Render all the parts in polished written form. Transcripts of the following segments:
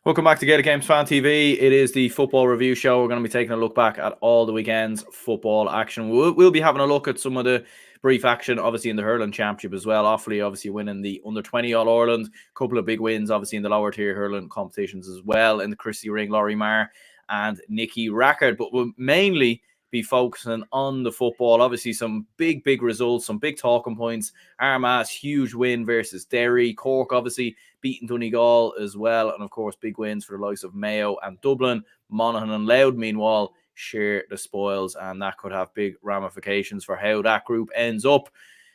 Welcome back to Gaelic Games Fan TV. It is the football review show. We're going to be taking a look back at all the weekend's football action. We'll be having a look at some of the brief action, obviously in the hurling championship as well. Offaly obviously winning the under-20 All-Ireland. A couple of big wins obviously in the lower tier hurling competitions as well. In the Christy Ring, Laurie Marr and Nikki Rackard. But we'll mainly be focusing on the football. Obviously some big results, some big talking points. Armagh's huge win versus Derry. Cork obviously beating Donegal as well. And of course, big wins for the likes of Mayo and Dublin. Monaghan and Louth, meanwhile, share the spoils. And that could have big ramifications for how that group ends up.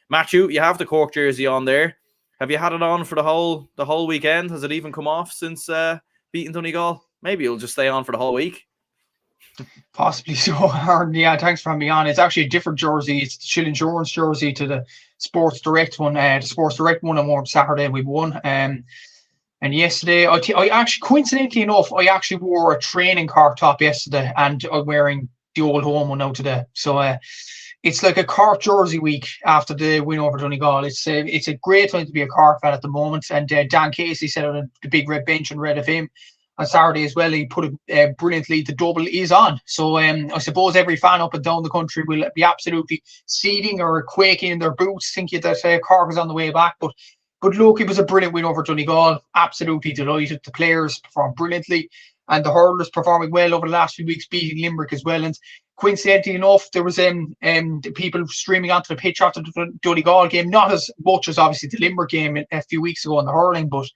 Matthew, you have the Cork jersey on there. Have you had it on for the whole weekend? Has it even come off since beating Donegal? Maybe it'll just stay on for the whole week. Possibly so, Aaron. Yeah, thanks for having me on. It's actually a different jersey. It's the Chill Insurance jersey to the Sports Direct one. The Sports Direct one I wore on Saturday. We won. And yesterday, I actually, coincidentally enough, I actually wore a training Cork top yesterday, and I'm wearing the old home one now today. So it's like a Cork jersey week after the win over Donegal. It's a great time to be a Cork fan at the moment. And Dan Casey said on the big red bench and Red FM on Saturday as well, he put it brilliantly. The double is on. So I suppose every fan up and down the country will be absolutely seething or quaking in their boots, thinking that Cork is on the way back. But look, it was a brilliant win over Donegal. Absolutely delighted. The players performed brilliantly, and the hurlers performing well over the last few weeks, beating Limerick as well. And coincidentally enough, there was people streaming onto the pitch after the Donegal game, not as much as obviously the Limerick game a few weeks ago in the hurling, but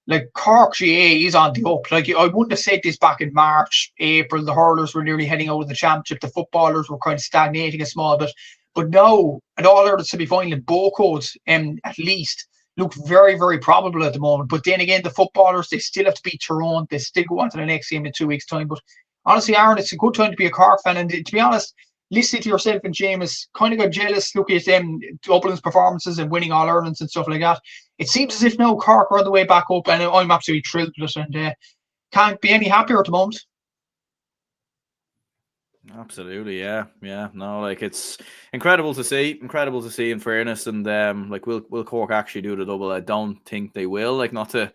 like Cork GA is on the up. Like I wouldn't have said this back in March, April. The hurlers were nearly heading out of the championship. The footballers were kind of stagnating a small bit. But now, an All-Ireland semi-final in Bocodes, at least, look very, very probable at the moment. But then again, the footballers, they still have to beat Tyrone. They still go on to the next game in 2 weeks' time. But honestly, Aaron, it's a good time to be a Cork fan. And to be honest, listening to yourself and James, kind of got jealous looking at Dublin's performances and winning All-Irelands and stuff like that. It seems as if now Cork are on the way back up, and I'm absolutely thrilled with it, and can't be any happier at the moment. Absolutely, yeah. No, like it's incredible to see. In fairness, and like will Cork actually do the double? I don't think they will. Like not to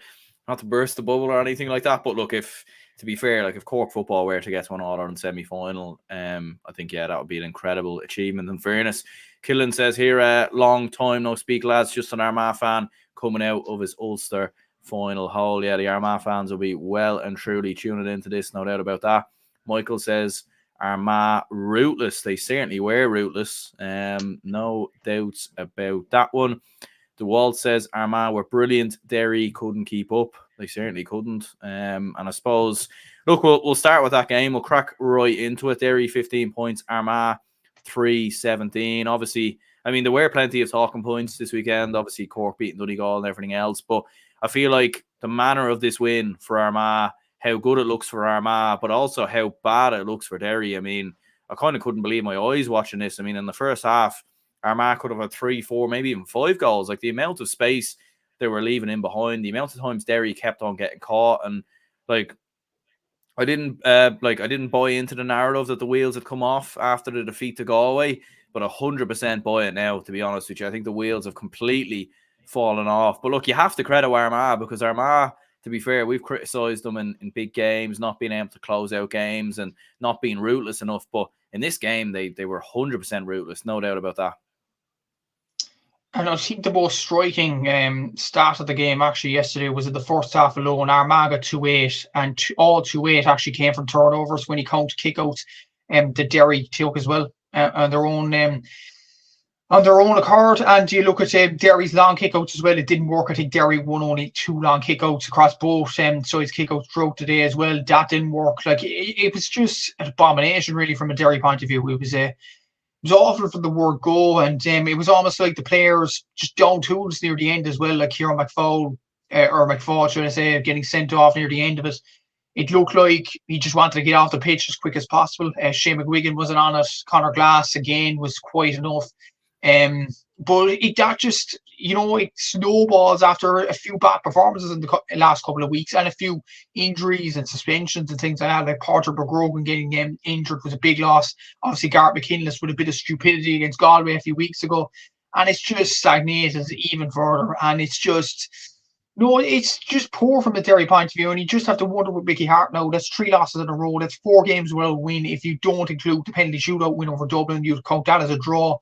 burst the bubble or anything like that. But look, to be fair, like if Cork football were to get to an All-Ireland semi-final, I think that would be an incredible achievement. In fairness, Killen says here, long time no speak, lads. Just an Armagh fan coming out of his Ulster final hole. Yeah, the Armagh fans will be well and truly tuning into this, no doubt about that. Michael says Armagh rootless. They certainly were rootless. No doubts about that one. The Walt says Armagh were brilliant. Derry couldn't keep up. They certainly couldn't. And I suppose, look, we'll start with that game. We'll crack right into it. Derry 15 points. Armagh 3-17. Obviously, I mean, there were plenty of talking points this weekend. Obviously, Cork beating Donegal and everything else. But I feel like the manner of this win for Armagh, how good it looks for Armagh, but also how bad it looks for Derry. I mean, I kind of couldn't believe my eyes watching this. I mean, in the first half, Armagh could have had 3, 4, maybe even 5 goals. Like the amount of space they were leaving in behind, the amount of times Derry kept on getting caught, and like I didn't buy into the narrative that the wheels had come off after the defeat to Galway, but 100% buy it now, to be honest with you. I think the wheels have completely fallen off. But look, you have to credit Armagh, because Armagh, to be fair, we've criticised them in big games, not being able to close out games and not being rootless enough. But in this game, they were 100% rootless, no doubt about that. And I think the most striking start of the game actually yesterday was in the first half alone. Armagh got 2-8, and all 2-8 actually came from turnovers when you count kickouts. The Derry took as well on their own accord. And you look at Derry's long kickouts as well. It didn't work. I think Derry won only 2 long kickouts across both. So his kickouts throughout today as well. That didn't work. Like it was just an abomination really from a Derry point of view. It was awful from the word go, and it was almost like the players just down tools near the end as well, like Kieran McFaul, should I say, getting sent off near the end of it. It looked like he just wanted to get off the pitch as quick as possible. Shane McGuigan wasn't on it. Conor Glass, again, was quite enough. But it snowballs after a few bad performances in the last couple of weeks, and a few injuries and suspensions and things like that. Like Porter McGrogan getting injured was a big loss. Obviously, Garrett McKinless with a bit of stupidity against Galway a few weeks ago, and it's just stagnated even further. And it's just, No, it's just poor from a Derry point of view, and you just have to wonder with Mickey Hart now. That's 3 losses in a row. That's 4 games without a win. If you don't include the penalty shootout win over Dublin, you'd count that as a draw.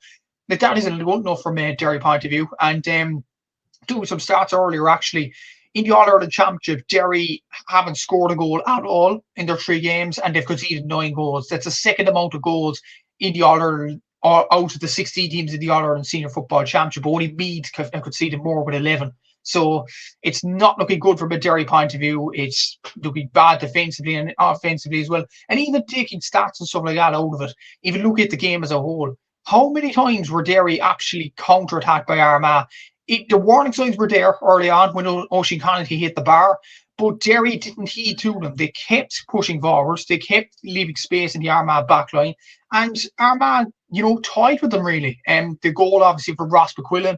That isn't good enough from a Derry point of view. And doing some stats earlier, actually, in the All Ireland Championship, Derry haven't scored a goal at all in their 3 games, and they've conceded 9 goals. That's the second amount of goals in the All Ireland out of the 16 teams in the All Ireland Senior Football Championship. Only Meath conceded more with 11. So it's not looking good from a Derry point of view. It's looking bad defensively and offensively as well. And even taking stats and stuff like that out of it, if you look at the game as a whole, how many times were Derry actually counter-attacked by Armagh? The warning signs were there early on when Oisin Connaughey hit the bar, but Derry didn't heed to them. They kept pushing forwards. They kept leaving space in the Armagh backline. And Armagh, tied with them really. The goal, obviously, for Ross McQuillan,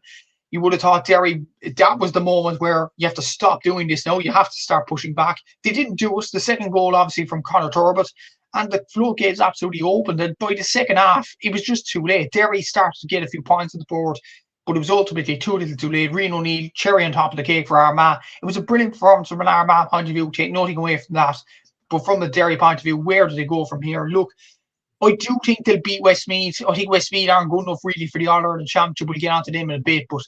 you would have thought Derry, that was the moment where you have to stop doing this now. You have to start pushing back. They didn't do it. The second goal, obviously, from Conor Turbitt, and the floodgates absolutely opened. And by the second half, it was just too late. Derry started to get a few points on the board, but it was ultimately too little too late. Rian O'Neill, cherry on top of the cake for Armagh. It was a brilliant performance from an Armagh point of view, take nothing away from that. But from the Derry point of view, where do they go from here? Look, I do think they'll beat Westmeath. I think Westmeath aren't good enough really for the All-Ireland Championship. We'll get onto them in a bit. But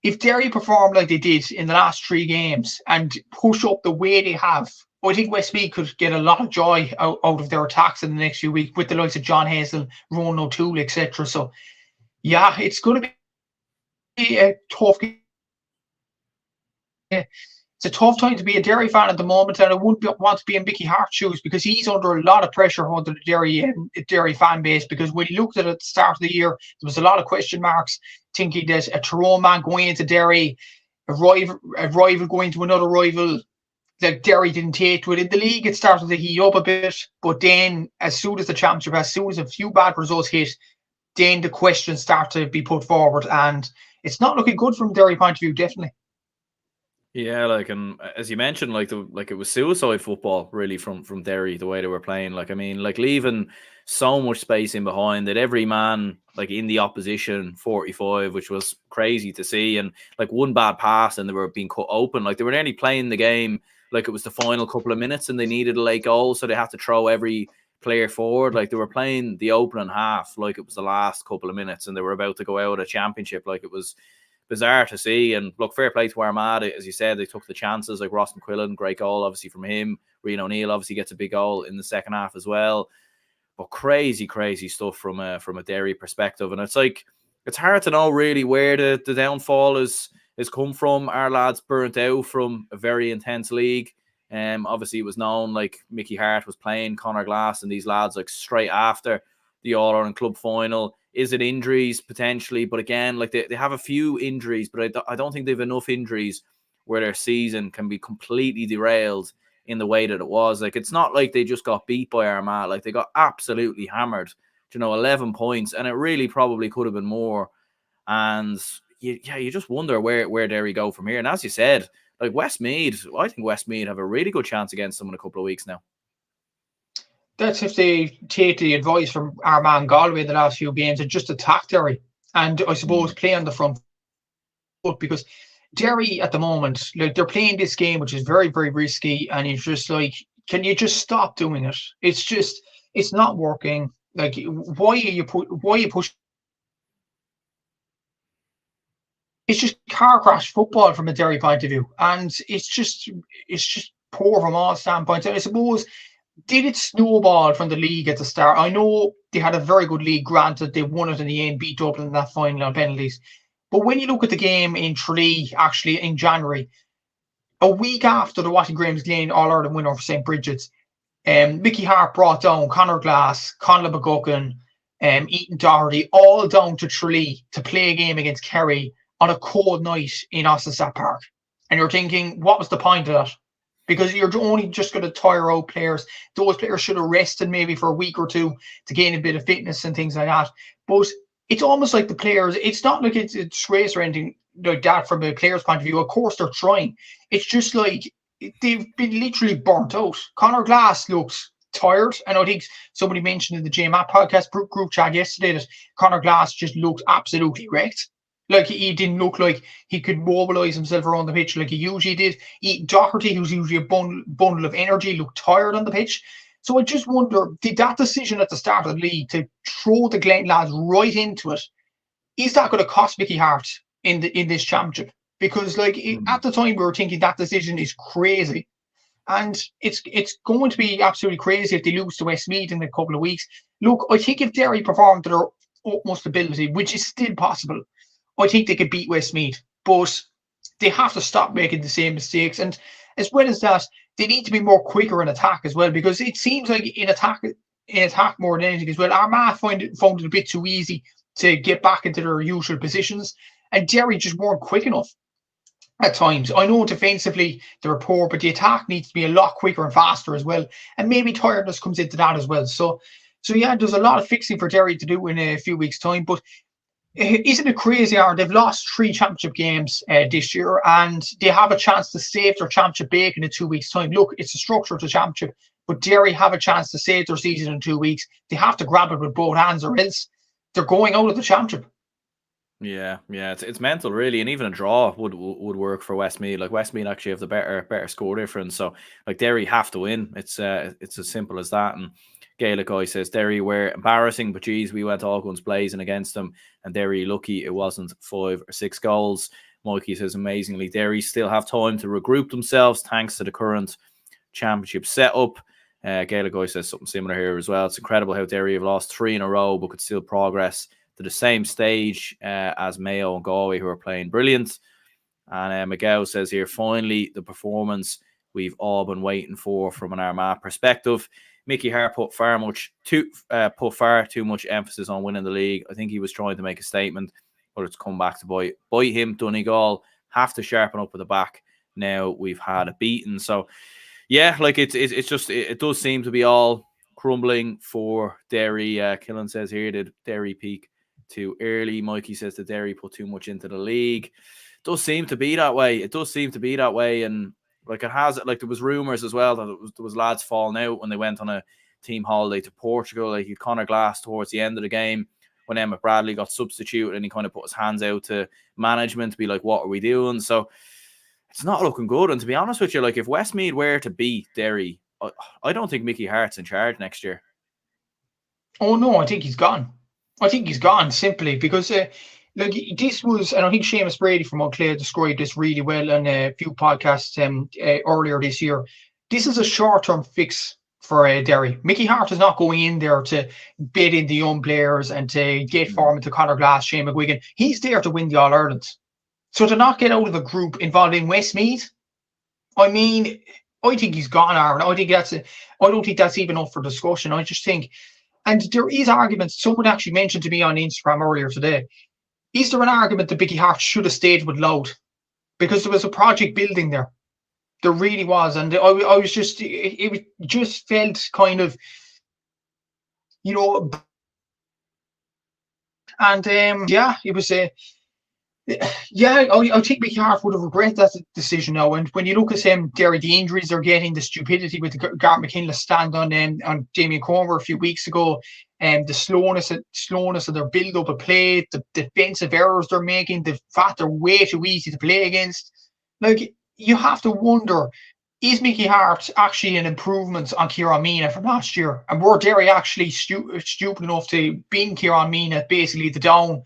if Derry perform like they did in the last 3 games and push up the way they have, I think Westmeath could get a lot of joy out of their attacks in the next few weeks with the likes of John Hazel, Ronan O'Toole, etc. So, yeah, it's going to be a tough game. It's a tough time to be a Derry fan at the moment, and I wouldn't want to be in Mickey Hart's shoes because he's under a lot of pressure under the Derry fan base. Because when he looked at it at the start of the year, there was a lot of question marks, thinking that a Tyrone man going into Derry, a rival going to another rival, that Derry didn't take to it. In the league, it started to heat up a bit, but then as soon as the championship, as soon as a few bad results hit, then the questions start to be put forward, and it's not looking good from Derry point of view, definitely. Yeah, and as you mentioned, it was suicide football really from Derry, the way they were playing. Leaving so much space in behind that every man in the opposition 45, which was crazy to see, and one bad pass and they were being cut open. They were nearly playing the game like it was the final couple of minutes and they needed a late goal, so they had to throw every player forward. They were playing the opening half like it was the last couple of minutes and they were about to go out a championship. It was bizarre to see. And look, fair play to Armagh, as you said, they took the chances. Ross McQuillan, great goal obviously from him. Rian O'Neill obviously gets a big goal in the second half as well. But crazy stuff from a Derry perspective. And it's hard to know really where the downfall is come from. Our lads burnt out from a very intense league. Obviously it was known Mickey Hart was playing Conor Glass and these lads straight after the All-Ireland Club final. Is it injuries potentially? But again, they have a few injuries, but I don't think they have enough injuries where their season can be completely derailed in the way that it was. It's not like they just got beat by Armagh. They got absolutely hammered, 11 points, and it really probably could have been more. And you just wonder where Derry go from here. And as you said, Westmeath, I think Westmeath have a really good chance against them in a couple of weeks now. That's if they take the advice from Armagh and Galway in the last few games and just attack Derry. And I suppose play on the front foot, because Derry at the moment, they're playing this game, which is very, very risky. And it's just can you just stop doing it? It's not working. Why are you pushing? It's just car crash football from a Derry point of view. And it's just poor from all standpoints. And I suppose, did it snowball from the league at the start? I know they had a very good league, granted they won it in the end, beat Dublin in that final on penalties. But when you look at the game in Tralee, actually in January, a week after the Watty Graham's Glen All-Ireland win over St. Bridget's, Mickey Hart brought down Conor Glass, Conor McGuckin, Ethan Doherty, all down to Tralee to play a game against Kerry on a cold night in Austin Park. And you're thinking, what was the point of that? Because you're only just going to tire out players. Those players should have rested maybe for a week or two to gain a bit of fitness and things like that. But it's almost like the players, it's not like it's a disgrace or anything like that from a player's point of view. Of course they're trying. It's just they've been literally burnt out. Conor Glass looks tired. And I think somebody mentioned in the JMAT podcast group chat yesterday that Conor Glass just looked absolutely wrecked. Like he didn't look like he could mobilise himself around the pitch like he usually did. Doherty, who's usually a bundle of energy, looked tired on the pitch. So I just wonder, did that decision at the start of the league to throw the Glen lads right into it, is that going to cost Mickey Hart in this championship? Because at the time we were thinking that decision is crazy, and it's going to be absolutely crazy if they lose to Westmeath in a couple of weeks. Look, I think if Derry performed to their utmost ability, which is still possible, I think they could beat Westmeath, but they have to stop making the same mistakes. And as well as that, they need to be more quicker in attack as well, because it seems like in attack more than anything as well, Armagh found it a bit too easy to get back into their usual positions, and Derry just weren't quick enough at times. I know defensively they're poor, but the attack needs to be a lot quicker and faster as well, and maybe tiredness comes into that as well. So yeah, there's a lot of fixing for Derry to do in a few weeks' time, but isn't it crazy, Aaron? They've lost 3 championship games this year, and they have a chance to save their championship bacon in 2 weeks' time. Look, it's the structure of the championship, but Derry have a chance to save their season in 2 weeks. They have to grab it with both hands, or else they're going out of the championship. Yeah, it's mental really, and even a draw would work for Westmeath. Like Westmeath actually have the better score difference, so like Derry have to win. It's as simple as that. And Gaelic Guy says Derry were embarrassing, but geez, we went all guns blazing against them, and Derry lucky it wasn't 5 or 6 goals. Mikey says amazingly, Derry still have time to regroup themselves thanks to the current championship setup. Gaelic Guy says something similar here as well. It's incredible how Derry have lost 3 in a row, but could still progress to the same stage as Mayo and Galway, who are playing brilliant. And Miguel says here, finally, the performance we've all been waiting for from an Armagh perspective. Mickey Hart put far too much emphasis on winning the league. I think he was trying to make a statement, but it's come back to bite him. Donegal have to sharpen up at the back. Now we've had a beating. So, yeah, like it does seem to be all crumbling for Derry. Killen says here, did Derry peak too early? Mikey says that Derry put too much into the league. It does seem to be that way. And like it has, like there was rumours as well that there was lads falling out when they went on a team holiday to Portugal. Like Conor Glass towards the end of the game when Emmett Bradley got substituted, and he kind of put his hands out to management to be like, what are we doing? So it's not looking good. And to be honest with you, like if Westmeath were to beat Derry, I don't think Mickey Hart's in charge next year. Oh no, I think he's gone. Simply because this was, and I think Seamus Brady from Montclair described this really well in a few podcasts earlier this year. This is a short-term fix for Derry. Mickey Hart is not going in there to bid in the young players and to get form into Conor Glass, Shane McGuigan. He's there to win the All-Ireland. So to not get out of a group involving Westmeath, I mean, I think he's gone, Aaron. I don't think that's even up for discussion. I just think, and there is arguments. Someone actually mentioned to me on Instagram earlier today, is there an argument that Mickey Hart should have stayed with Louth? Because there was a project building there. There really was. And I was just, it just felt kind of, and it was I think Mickey Hart would have regretted that decision now. And when you look at Derry, the injuries they're getting, the stupidity with the Garth McKinless stand on Damien Cormer a few weeks ago, and the slowness of their build-up of play, the defensive errors they're making, the fact they're way too easy to play against. Like, you have to wonder, is Mickey Hart actually an improvement on Kieran Meena from last year? And were Derry actually stupid enough to bring Kieran Meena basically the Downs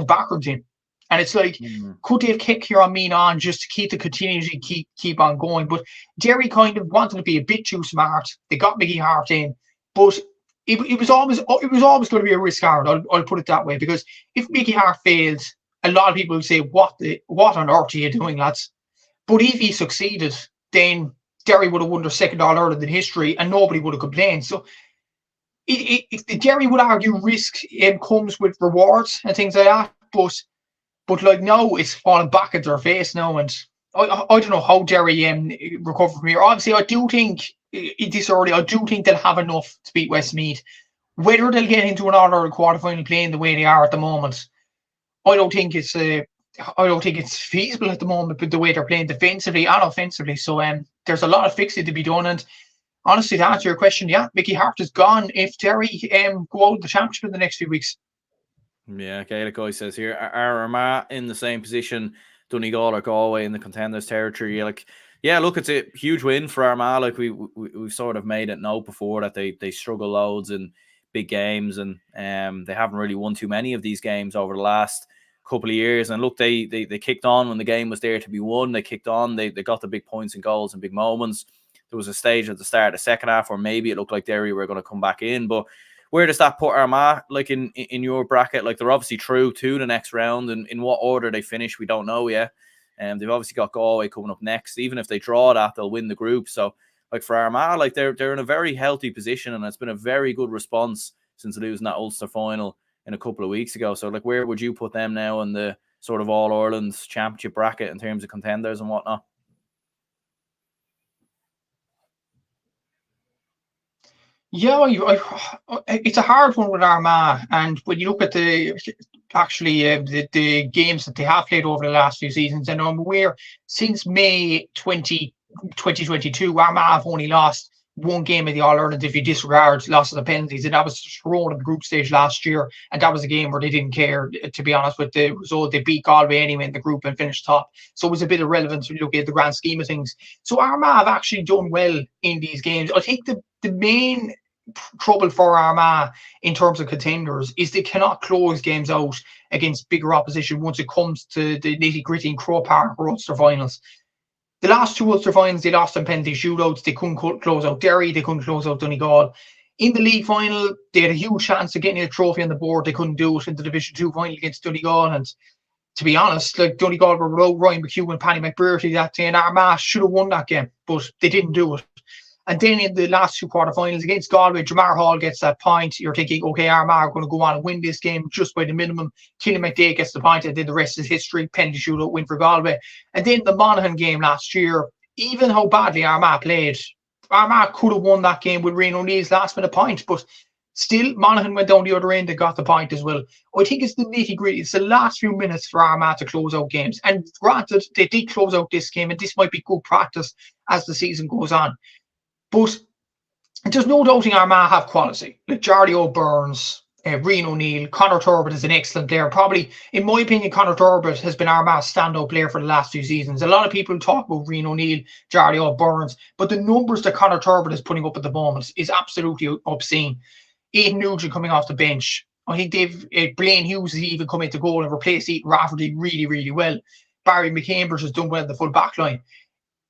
backroom team? And it's like, could they have kept Kieran Meena on just to keep the continuity, keep on going? But Derry kind of wanted to be a bit too smart. They got Mickey Hart in, but it was always going to be a risk, Aaron. I'll put it that way, because if Mickey Hart failed, a lot of people would say, "What on earth are you doing, lads?" But if he succeeded, then Derry would have won their second All-Ireland in history, and nobody would have complained. So, Derry would argue risk comes with rewards and things like that, but like now it's falling back at their face now, and I don't know how Derry recover from here. Obviously, I do think they'll have enough to beat Westmeath. Whether they'll get into an All-Ireland quarter-final playing the way they are at the moment, I don't think it's feasible at the moment with the way they're playing defensively and offensively. So there's a lot of fixing to be done. And honestly, to answer your question, yeah, Mickey Hart is gone if Derry go out of the championship in the next few weeks. Yeah, Gaelic guy says here, are Armagh in the same position Donegal or Galway in the contenders territory? Like, yeah, look, it's a huge win for Armagh. Like we've sort of made it known before that they struggle loads in big games, and they haven't really won too many of these games over the last couple of years. And look, they kicked on when the game was there to be won. They kicked on. They got the big points and goals and big moments. There was a stage at the start of the second half where maybe it looked like Derry were going to come back in, but where does that put Armagh, like in your bracket? Like they're obviously through to the next round, and in what order they finish, we don't know yet. And they've obviously got Galway coming up next. Even if they draw that, they'll win the group. So, like for Armagh, like they're in a very healthy position, and it's been a very good response since losing that Ulster final in a couple of weeks ago. So, like, where would you put them now in the sort of All Ireland Championship bracket in terms of contenders and whatnot? Yeah, it's a hard one with Armagh, and when you look at the games that they have played over the last few seasons, and I'm aware since May 2022, Armagh have only lost one game of the All Ireland if you disregard losses of penalties, and that was thrown in the group stage last year, and that was a game where they didn't care, to be honest, with the result. They beat Galway anyway in the group and finished top, so it was a bit irrelevant when you look at the grand scheme of things. So Armagh have actually done well in these games. I think the main trouble for Armagh in terms of contenders is they cannot close games out against bigger opposition once it comes to the nitty-gritty in Croke Park or Ulster finals. The last two Ulster finals, they lost on penalty shootouts. They couldn't close out Derry. They couldn't close out Donegal. In the league final, they had a huge chance of getting a trophy on the board. They couldn't do it in the Division 2 final against Donegal. And to be honest, like Donegal were without Ryan McHugh and Paddy McBrearty that day, and Armagh should have won that game, but they didn't do it. And then in the last two quarterfinals against Galway, Jamar Hall gets that point. You're thinking, okay, Armagh are going to go on and win this game just by the minimum. Killian McDade gets the point, and then the rest is history. Penalty shootout win for Galway. And then the Monaghan game last year, even how badly Armagh played, Armagh could have won that game with Rian O'Neill's last minute point, but still, Monaghan went down the other end and got the point as well. I think it's the nitty-gritty. It's the last few minutes for Armagh to close out games. And granted, they did close out this game, and this might be good practice as the season goes on. But there's no doubting Armagh have quality. Like Jardy O'Burns, Rian O'Neill, Conor Turbett is an excellent player. Probably, in my opinion, Conor Turbett has been Armagh's standout player for the last few seasons. A lot of people talk about Rian O'Neill, Jardy O'Burns, but the numbers that Conor Turbett is putting up at the moment is absolutely obscene. Aidan Nugent coming off the bench. I think Blaine Hughes has even come into goal and replaced Ethan Rafferty really, really well. Barry McCambridge has done well in the full back line.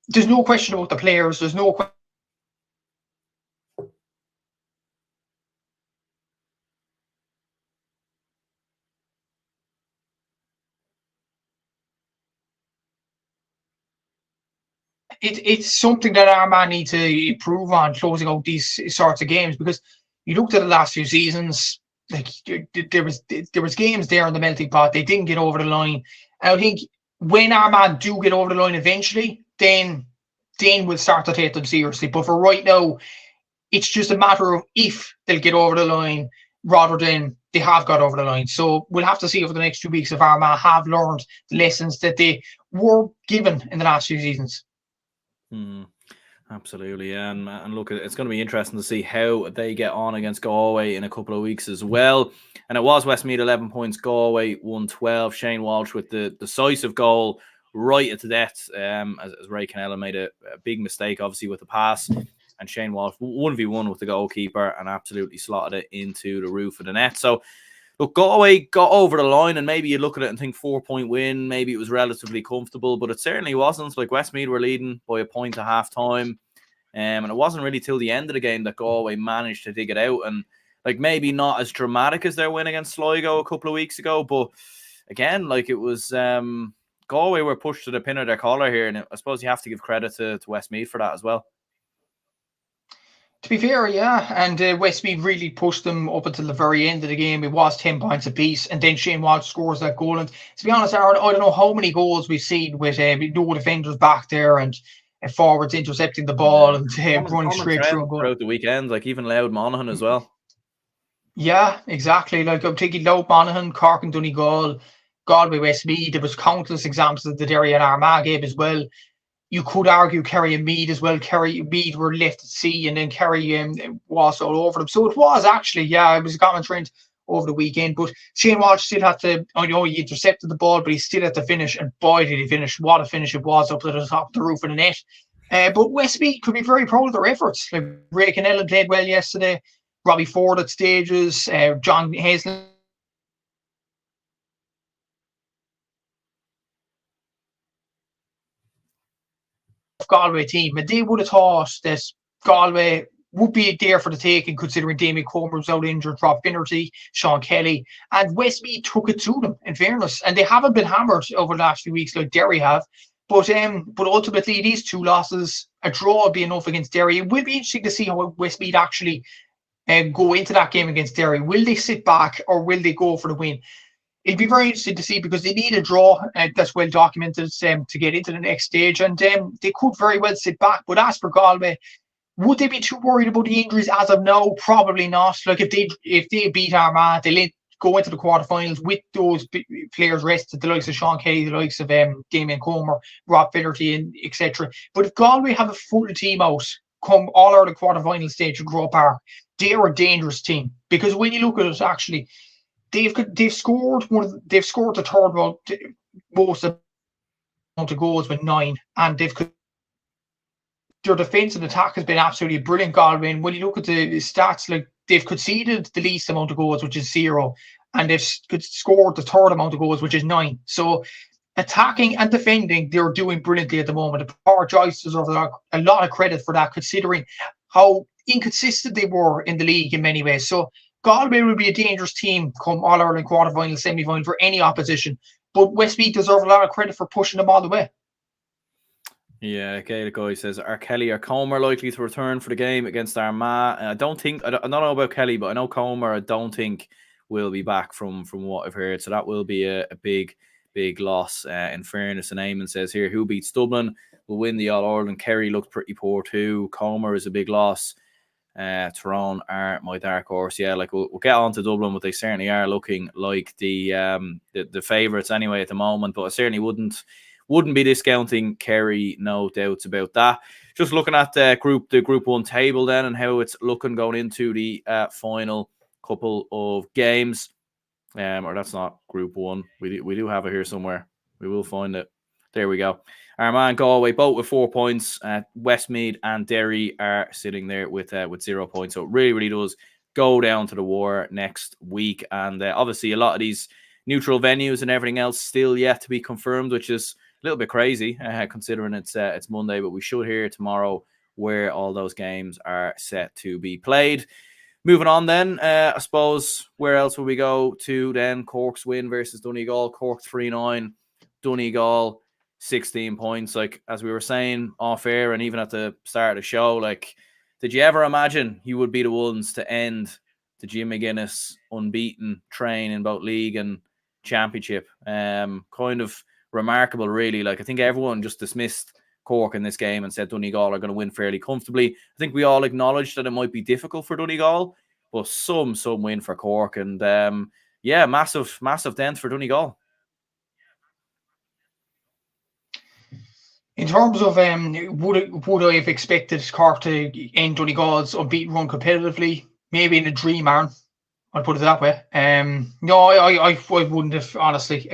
There's no question about the players. There's no question. It's something that Armagh need to improve on, closing out these sorts of games, because you looked at the last few seasons, like there was games there in the melting pot. They didn't get over the line. And I think when Armagh do get over the line eventually, then we'll start to take them seriously. But for right now, it's just a matter of if they'll get over the line rather than they have got over the line. So we'll have to see over the next 2 weeks if Armagh have learned the lessons that they were given in the last few seasons. Absolutely, yeah. And look, it's going to be interesting to see how they get on against Galway in a couple of weeks as well. And it was Westmeath 11 points, Galway 112. Shane Walsh with the decisive goal right at the death, as Ray Cannella made a big mistake, obviously, with the pass. And Shane Walsh 1v1 with the goalkeeper and absolutely slotted it into the roof of the net. So, look, Galway got over the line, and maybe you look at it and think 4-point win. Maybe it was relatively comfortable, but it certainly wasn't. Like Westmeath were leading by a point at half time. And it wasn't really till the end of the game that Galway managed to dig it out. And like maybe not as dramatic as their win against Sligo a couple of weeks ago, but again, like it was Galway were pushed to the pin of their collar here, and I suppose you have to give credit to Westmeath for that as well. To be fair, yeah, and Westmeath really pushed them up until the very end of the game. It was 10 points apiece, and then Shane Walsh scores that goal. And to be honest, Aaron, I don't know how many goals we've seen with no defenders back there and forwards intercepting the ball and running straight through and goal. Throughout the weekend, like even Louth Monaghan as well. Yeah, exactly. Like I'm thinking Louth Monaghan, Cork and Donegal, Galway, Westmeath. There was countless examples of the Derry and Armagh game as well. You could argue Kerry and Meath as well. Kerry and Meath were left at sea, and then Kerry was all over them. So it was actually, yeah, it was a common trend. over the weekend. But Shane Walsh still had to, I know he intercepted the ball, but he still had to finish, and boy did he finish. What a finish it was, up to the top of the roof of the net. But Westmeath could be very proud of their efforts. Like Ray Canella played well yesterday, Robbie Ford at stages, John Hazlett. Galway team, and they would have thought that Galway would be there for the taking, considering Damien Comer was out injured, Rob Finnerty, Sean Kelly, and Westmeath took it to them, in fairness, and they haven't been hammered over the last few weeks like Derry have. But ultimately, these two losses, a draw would be enough against Derry. It will be interesting to see how Westmeath actually go into that game against Derry. Will they sit back or will they go for the win? It'd be very interesting to see, because they need a draw that's well documented to get into the next stage, and they could very well sit back. But as for Galway, would they be too worried about the injuries as of now? Probably not. Like if they beat Armagh, they'll go into the quarterfinals with those players rested, the likes of Sean Kelly, the likes of Damien Comer, Rob Finnerty, and etc. But if Galway have a full team out, come all out of the quarterfinal stage of Grove Park, they're a dangerous team, because when you look at it, actually, they've scored the third most amount of goals with 9, and their defence and attack has been absolutely brilliant, Galway. And when you look at the stats, like they've conceded the least amount of goals, which is 0, and they've scored the third amount of goals, which is 9. So attacking and defending, they're doing brilliantly at the moment. The Power Joyce deserve a lot of credit for that, considering how inconsistent they were in the league in many ways. So Galway will be a dangerous team come All-Ireland quarter-final, semi-final for any opposition. But Westmeath deserve a lot of credit for pushing them all the way. Yeah, Gaelic Guy says, are Kelly or Comer likely to return for the game against Armagh? I don't know about Kelly, but I know Comer, I don't think will be back from what I've heard. So that will be a big loss, in fairness. And Eamon says here, who beats Dublin will win the All-Ireland. Kerry looked pretty poor too. Comer is a big loss. Tyrone are my dark horse. Yeah, like we'll get on to Dublin, but they certainly are looking like the favourites anyway at the moment. But I certainly wouldn't be discounting Kerry, no doubts about that. Just looking at the Group 1 table then, and how it's looking going into the final couple of games. Or that's not Group 1. We do have it here somewhere. We will find it. There we go. Armagh and Galway both with 4 points. Westmeath and Derry are sitting there with 0 points. So it really, really does go down to the wire next week. And obviously a lot of these neutral venues and everything else still yet to be confirmed, which is a little bit crazy considering it's Monday. But we should hear tomorrow where all those games are set to be played. Moving on then, I suppose, where else will we go to then? Cork's win versus Donegal. Cork 3-9. Donegal 16 points. Like, as we were saying off air and even at the start of the show, like, did you ever imagine you would be the ones to end the Jim McGuinness unbeaten train in both league and championship? Kind of remarkable, really. Like, I think everyone just dismissed Cork in this game and said Donegal are going to win fairly comfortably. I think we all acknowledged that it might be difficult for Donegal, but some win for Cork. And yeah, massive dent for Donegal. In terms of would I have expected Cork to end Donegal's unbeaten run competitively? Maybe in a dream, Aaron. I'll put it that way. No, I wouldn't have, honestly.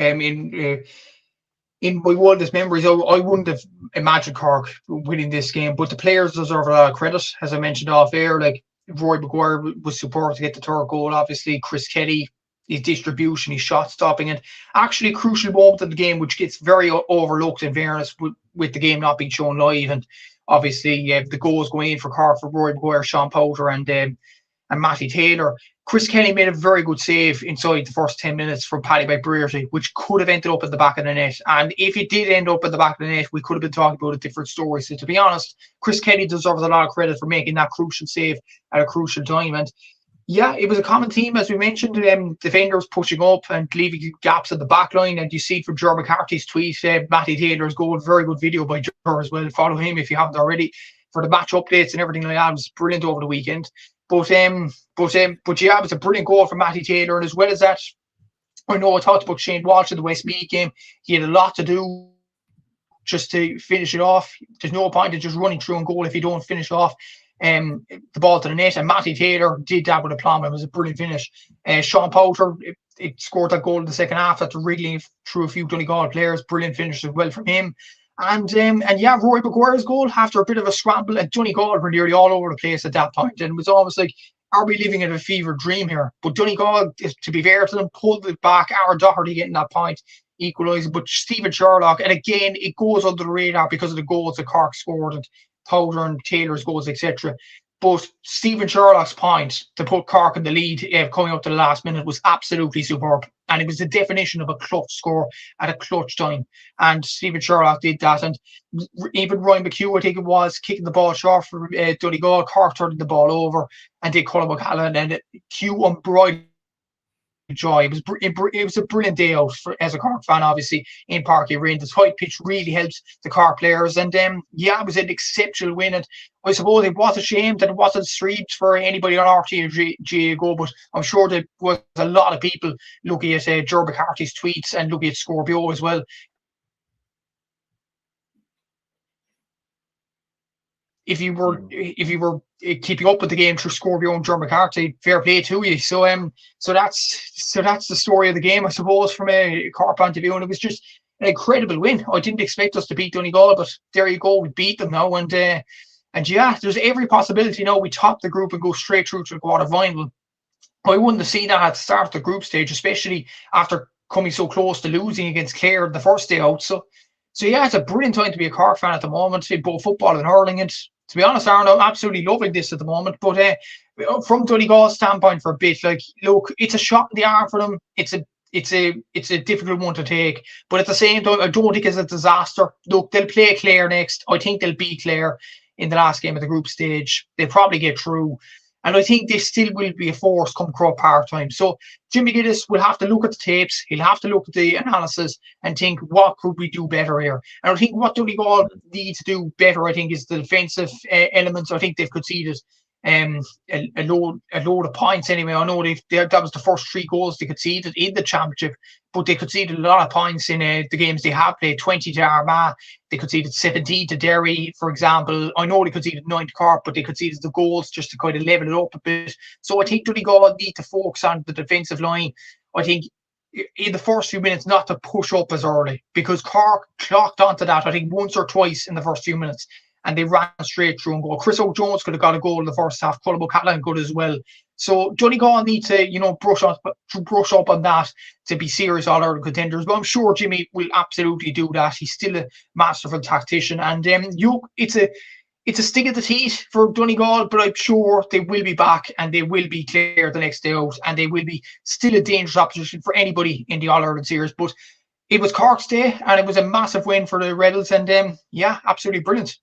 In my wildest memories, I wouldn't have imagined Cork winning this game. But the players deserve a lot of credit, as I mentioned off air. Like, Rory Maguire was superb to get the third goal. Obviously, Chris Kelly, his distribution, his shot stopping, and actually a crucial moment in the game, which gets very overlooked in fairness with the game not being shown live. And obviously, the goals going in for Cork for Rory Maguire, Sean Powter, and Matty Taylor. Chris Kelly made a very good save inside the first 10 minutes from Paddy McBrearty, which could have ended up in the back of the net. And if it did end up in the back of the net, we could have been talking about a different story. So to be honest, Chris Kelly deserves a lot of credit for making that crucial save at a crucial time. And yeah, it was a common theme, as we mentioned, defenders pushing up and leaving gaps at the back line. And you see it from Ger McCarthy's tweet, Matty Taylor's goal, very good video by Ger as well. Follow him if you haven't already for the match updates and everything like that. It was brilliant over the weekend. But yeah, it was a brilliant goal from Matty Taylor. And as well as that, I know I talked about Shane Walsh in the Westmeath game. He had a lot to do just to finish it off. There's no point in just running through and goal if you don't finish off. the ball to the net, and Matty Taylor did that with aplomb. It was a brilliant finish. Sean Powter it scored that goal in the second half after wriggling through a few Donegal players. Brilliant finish as well from him. And yeah, Rory Maguire's goal after a bit of a scramble, and Donegal were nearly all over the place at that point, and it was almost like, are we living in a fever dream here? But Donegal, to be fair to them, pulled it back. Aaron Doherty getting that point, equalising. But Stephen Sherlock, and again, it goes under the radar because of the goals that Cork scored and Powder and Taylor's goals, etc. But Stephen Sherlock's point to put Cork in the lead coming up to the last minute was absolutely superb. And it was the definition of a clutch score at a clutch time. And Stephen Sherlock did that. And even Ryan McHugh, I think it was, kicking the ball short for Donegal. Cork turning the ball over and did Colin McCallan. And Hugh unbridled joy. It was a brilliant day out as a Cork fan, obviously, in Páirc Uí Rinn. The tight pitch really helped the Cork players, and yeah, it was an exceptional win. And I suppose it was a shame that it wasn't streamed for anybody on RTÉ Go, but I'm sure there was a lot of people looking at Ger McCarthy's tweets and looking at Scorpio as well. If you were keeping up with the game through Scorpio and Ger McCarthy, fair play to you. So that's the story of the game, I suppose, from a Cork point of view. And it was just an incredible win. I didn't expect us to beat Donegal, but there you go, we beat them now. And yeah, there's every possibility now we top the group and go straight through to the quarter-final. I wouldn't have seen that at the start of the group stage, especially after coming so close to losing against Clare the first day out. So yeah, it's a brilliant time to be a Cork fan at the moment, in both football and hurling. And to be honest, Aaron, I'm absolutely loving this at the moment. But from Donegal's standpoint for a bit, like, look, it's a shot in the arm for them. It's a difficult one to take. But at the same time, I don't think it's a disaster. Look, they'll play Clare next. I think they'll beat Clare in the last game of the group stage. They'll probably get through. And I think they still will be a force come Croke Park time. So Jimmy Gillis will have to look at the tapes. He'll have to look at the analysis and think, what could we do better here? And I think what Donegal need to do better, I think, is the defensive elements. I think they've conceded a load of points anyway. I know that was the first 3 goals they conceded in the championship, but they conceded a lot of points in the games they have played. 20 to Armagh, they conceded 17 to Derry, for example. I know they conceded 9 to Cork, but they conceded the goals just to kind of level it up a bit. So I think Donegal need to focus on the defensive line. I think in the first few minutes not to push up as early, because Cork clocked onto that, I think, once or twice in the first few minutes, and they ran straight through and goal. Chris O'Jones could have got a goal in the first half. Colin McCallan good as well. So Donegal need to, brush up on that to be serious all-Ireland contenders. But I'm sure Jimmy will absolutely do that. He's still a masterful tactician, and it's a sting of the teeth for Donegal. But I'm sure they will be back, and they will be clear the next day out, and they will be still a dangerous opposition for anybody in the All-Ireland series. But it was Cork's day, and it was a massive win for the Rebels, and yeah, absolutely brilliant.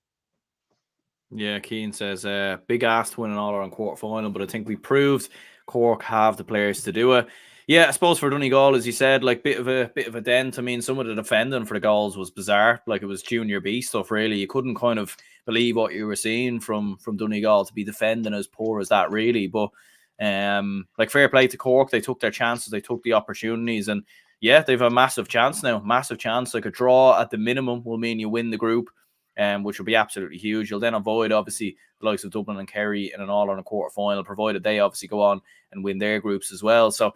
Yeah, Keane says, big ass to win an All-Ireland quarter-final, but I think we proved Cork have the players to do it. Yeah, I suppose for Donegal, as you said, like bit of a dent. I mean, some of the defending for the goals was bizarre. Like, it was Junior B stuff, really. You couldn't kind of believe what you were seeing from Donegal to be defending as poor as that, really. But like, fair play to Cork. They took their chances, they took the opportunities, and yeah, they've a massive chance now. Massive chance. Like, a draw at the minimum will mean you win the group. Which will be absolutely huge. You'll then avoid, obviously, the likes of Dublin and Kerry in an All-Ireland quarter-final, provided they obviously go on and win their groups as well. So,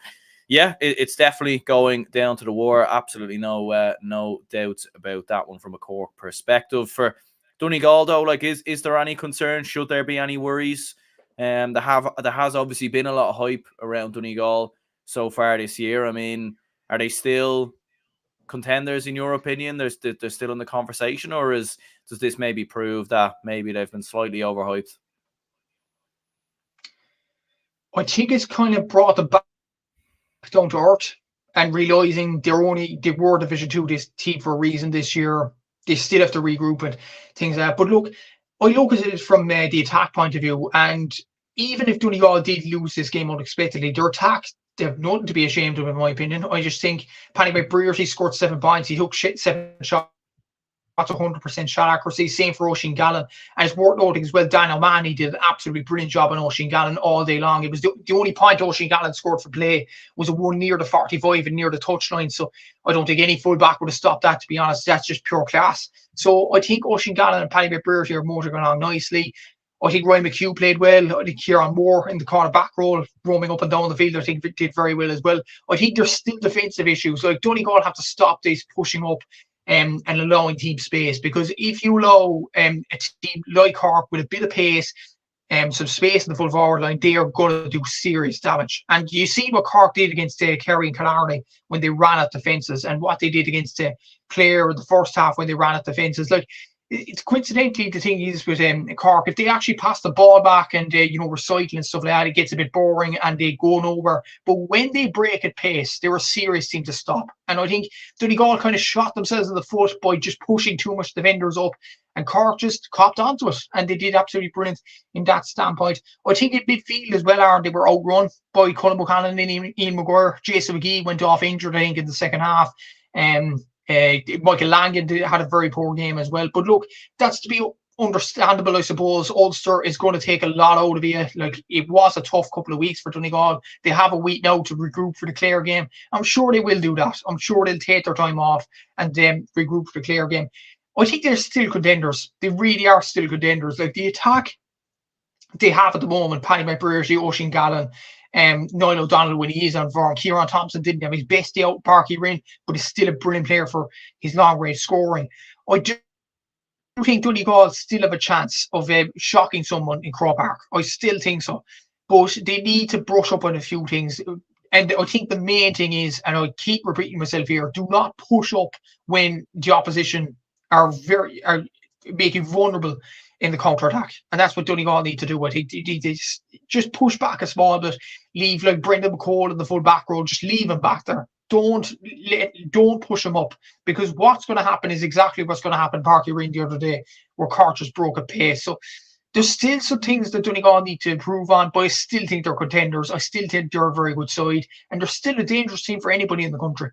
yeah, it's definitely going down to the wire. Absolutely no doubts about that one from a Cork perspective. For Donegal, though, like, is there any concern? Should there be any worries? There has obviously been a lot of hype around Donegal so far this year. I mean, are they still contenders in your opinion? They're still in the conversation, or does this maybe prove that maybe they've been slightly overhyped? I think it's kind of brought them back down to earth and realizing they were Division 2 this team for a reason this year. They still have to regroup and things like that. But look, I look at it from the attack point of view, and even if Donegal did lose this game unexpectedly, their attack, they have nothing to be ashamed of, in my opinion. I just think Paddy McBrearty, he scored 7 points. He took 7 shots, 100% shot accuracy. Same for Oisin Gallen. And it's worth noting as well, Dan O'Mahony did an absolutely brilliant job on Oisin Gallen all day long. It was the only point Oisin Gallen scored for play was a one near the 45 and near the touchline. So I don't think any fullback would have stopped that, to be honest. That's just pure class. So I think Oisin Gallen and Paddy McBrearty are motoring along nicely. I think Ryan McHugh played well. I think Kieran Moore in the corner back role, roaming up and down the field, I think did very well as well. I think there's still defensive issues. Like Donegal have to stop this pushing up and allowing team space, because if you allow a team like Cork with a bit of pace, some space in the full forward line, they are going to do serious damage. And you see what Cork did against Kerry and Killarney when they ran at defences, and what they did against Clare in the first half when they ran at defences. Like, it's coincidentally, the thing is with Cork, if they actually pass the ball back and recycle and stuff like that, it gets a bit boring and they go nowhere. But when they break at pace, they're a serious team to stop. And I think Donegal kind of shot themselves in the foot by just pushing too much defenders up, and Cork just copped onto it, and they did absolutely brilliant in that standpoint. I think in midfield as well, Aaron, they were outrun by Colin Buchanan and Ian Maguire. Jason McGee went off injured, I think, in the second half. Michael Langan had a very poor game as well. But look, that's to be understandable, I suppose. Ulster is going to take a lot out of you. Like, it was a tough couple of weeks for Donegal. They have a week now to regroup for the Clare game. I'm sure they will do that. I'm sure they'll take their time off and regroup for the Clare game. I think they're still contenders. They really are still contenders. Like, the attack they have at the moment, Paddy McBrearty, Oisin Gallen, Niall O'Donnell when he is on form. Kieran Thompson didn't have his best day out, Parky Rin, but he's still a brilliant player for his long range scoring. I do think Donegal still have a chance of shocking someone in Croke Park. I still think so. But they need to brush up on a few things. And I think the main thing is, and I keep repeating myself here, do not push up when the opposition are making vulnerable in the counter-attack. And that's what Donegal need to do. I think they just push back a small bit, leave like Brendan McCall in the full back row, just leave him back there. Don't push him up, because what's going to happen is exactly what's going to happen Parky Rin the other day, where Cork just broke a pace. So there's still some things that Donegal need to improve on, but I still think they're contenders. I still think they're a very good side, and they're still a dangerous team for anybody in the country.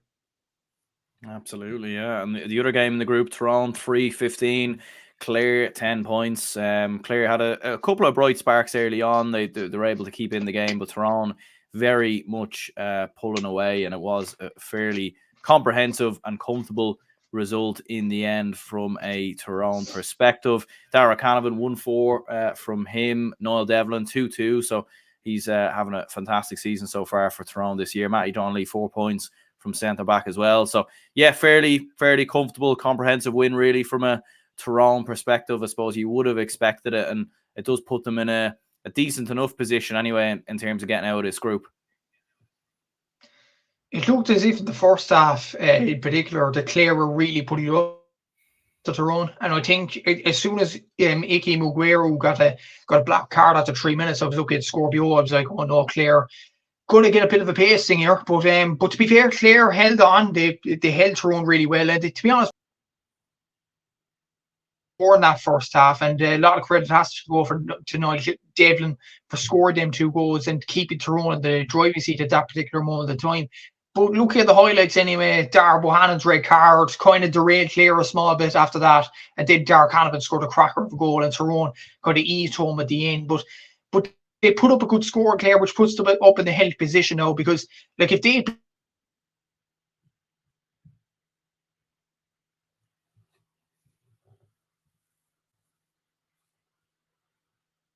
Absolutely, yeah. And the other game in the group, Tyrone 3-15, Clare 10 points. Clare had a couple of bright sparks early on. They were able to keep in the game, but Tyrone very much pulling away, and it was a fairly comprehensive and comfortable result in the end from a Tyrone perspective. Dara Canavan 1-4 from him. Niall Devlin 2-2, so he's having a fantastic season so far for Tyrone this year. Matty Donnelly 4 points from centre back as well. So yeah, fairly comfortable, comprehensive win really from a Tyrone perspective. I suppose you would have expected it, and it does put them in a decent enough position anyway in terms of getting out of this group. It looked as if in the first half, in particular, the Clare were really putting it up to Tyrone, and I think as soon as Ike Muguero got a black card after 3 minutes, I was looking at Scorpio. I was like, oh no, Clare going to get a bit of a pacing here. But to be fair, Clare held on. They held Tyrone really well, and to be honest, in that first half, and a lot of credit has to go to Niall Devlin for scoring them 2 goals and keeping Tyrone in the driving seat at that particular moment of time. But looking at the highlights anyway, Dara Bohannon's red card kind of derailed Clare a small bit after that, and then Dara Canavan scored a cracker of a goal, and Tyrone kind of eased home at the end. But they put up a good score, Clare, which puts them up in the healthy position now, because like if they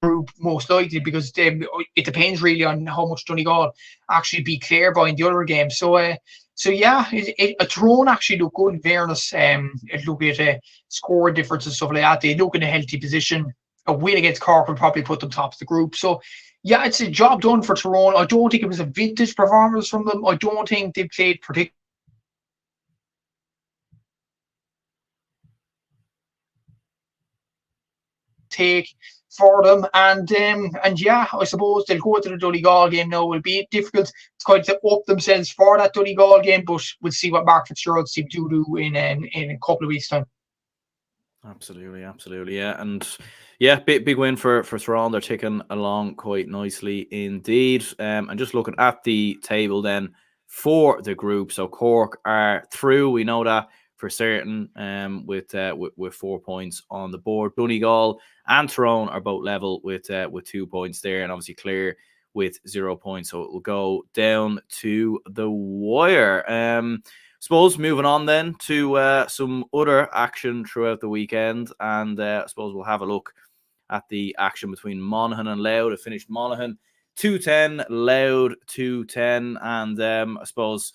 group most likely, because it depends really on how much Donegal actually beat Clare by in the other game. So yeah, Tyrone actually look good in fairness. Look at score difference and stuff like that. They look in a healthy position. A win against Cork would probably put them top of the group. So yeah, it's a job done for Tyrone. I don't think it was a vintage performance from them. I don't think they played particularly take for them, and yeah, I suppose they'll go to the Donegal game now. It'll be difficult to kind of up themselves for that Donegal game, but we'll see what Mark Fitzgerald's team do in a couple of weeks' time. Absolutely, yeah, and yeah, big win for Tyrone. They're ticking along quite nicely indeed. And just looking at the table then for the group, so Cork are through. We know that for certain, with 4 points on the board. Donegal and Tyrone are both level with 2 points there, and obviously Clare with 0 points. So it will go down to the wire. Suppose moving on then to some other action throughout the weekend, and I suppose we'll have a look at the action between Monaghan and Louth. It finished Monaghan 2-10, Louth 2-10, and I suppose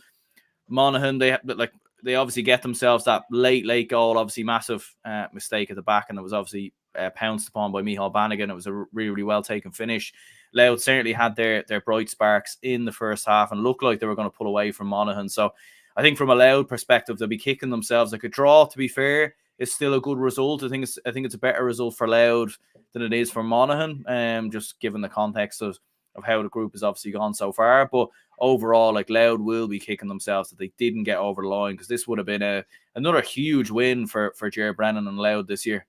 Monaghan, they obviously get themselves that late goal, obviously massive mistake at the back, and it was obviously pounced upon by Micheál Bannigan. It was a really well taken finish. Louth certainly had their bright sparks in the first half and looked like they were going to pull away from Monaghan. So I think from a Louth perspective, they'll be kicking themselves. Like a draw, to be fair, is still a good result. I think it's a better result for Louth than it is for Monaghan, just given the context of how the group has obviously gone so far. But overall, like Louth will be kicking themselves that they didn't get over the line, because this would have been another huge win for Ger Brennan and Louth this year.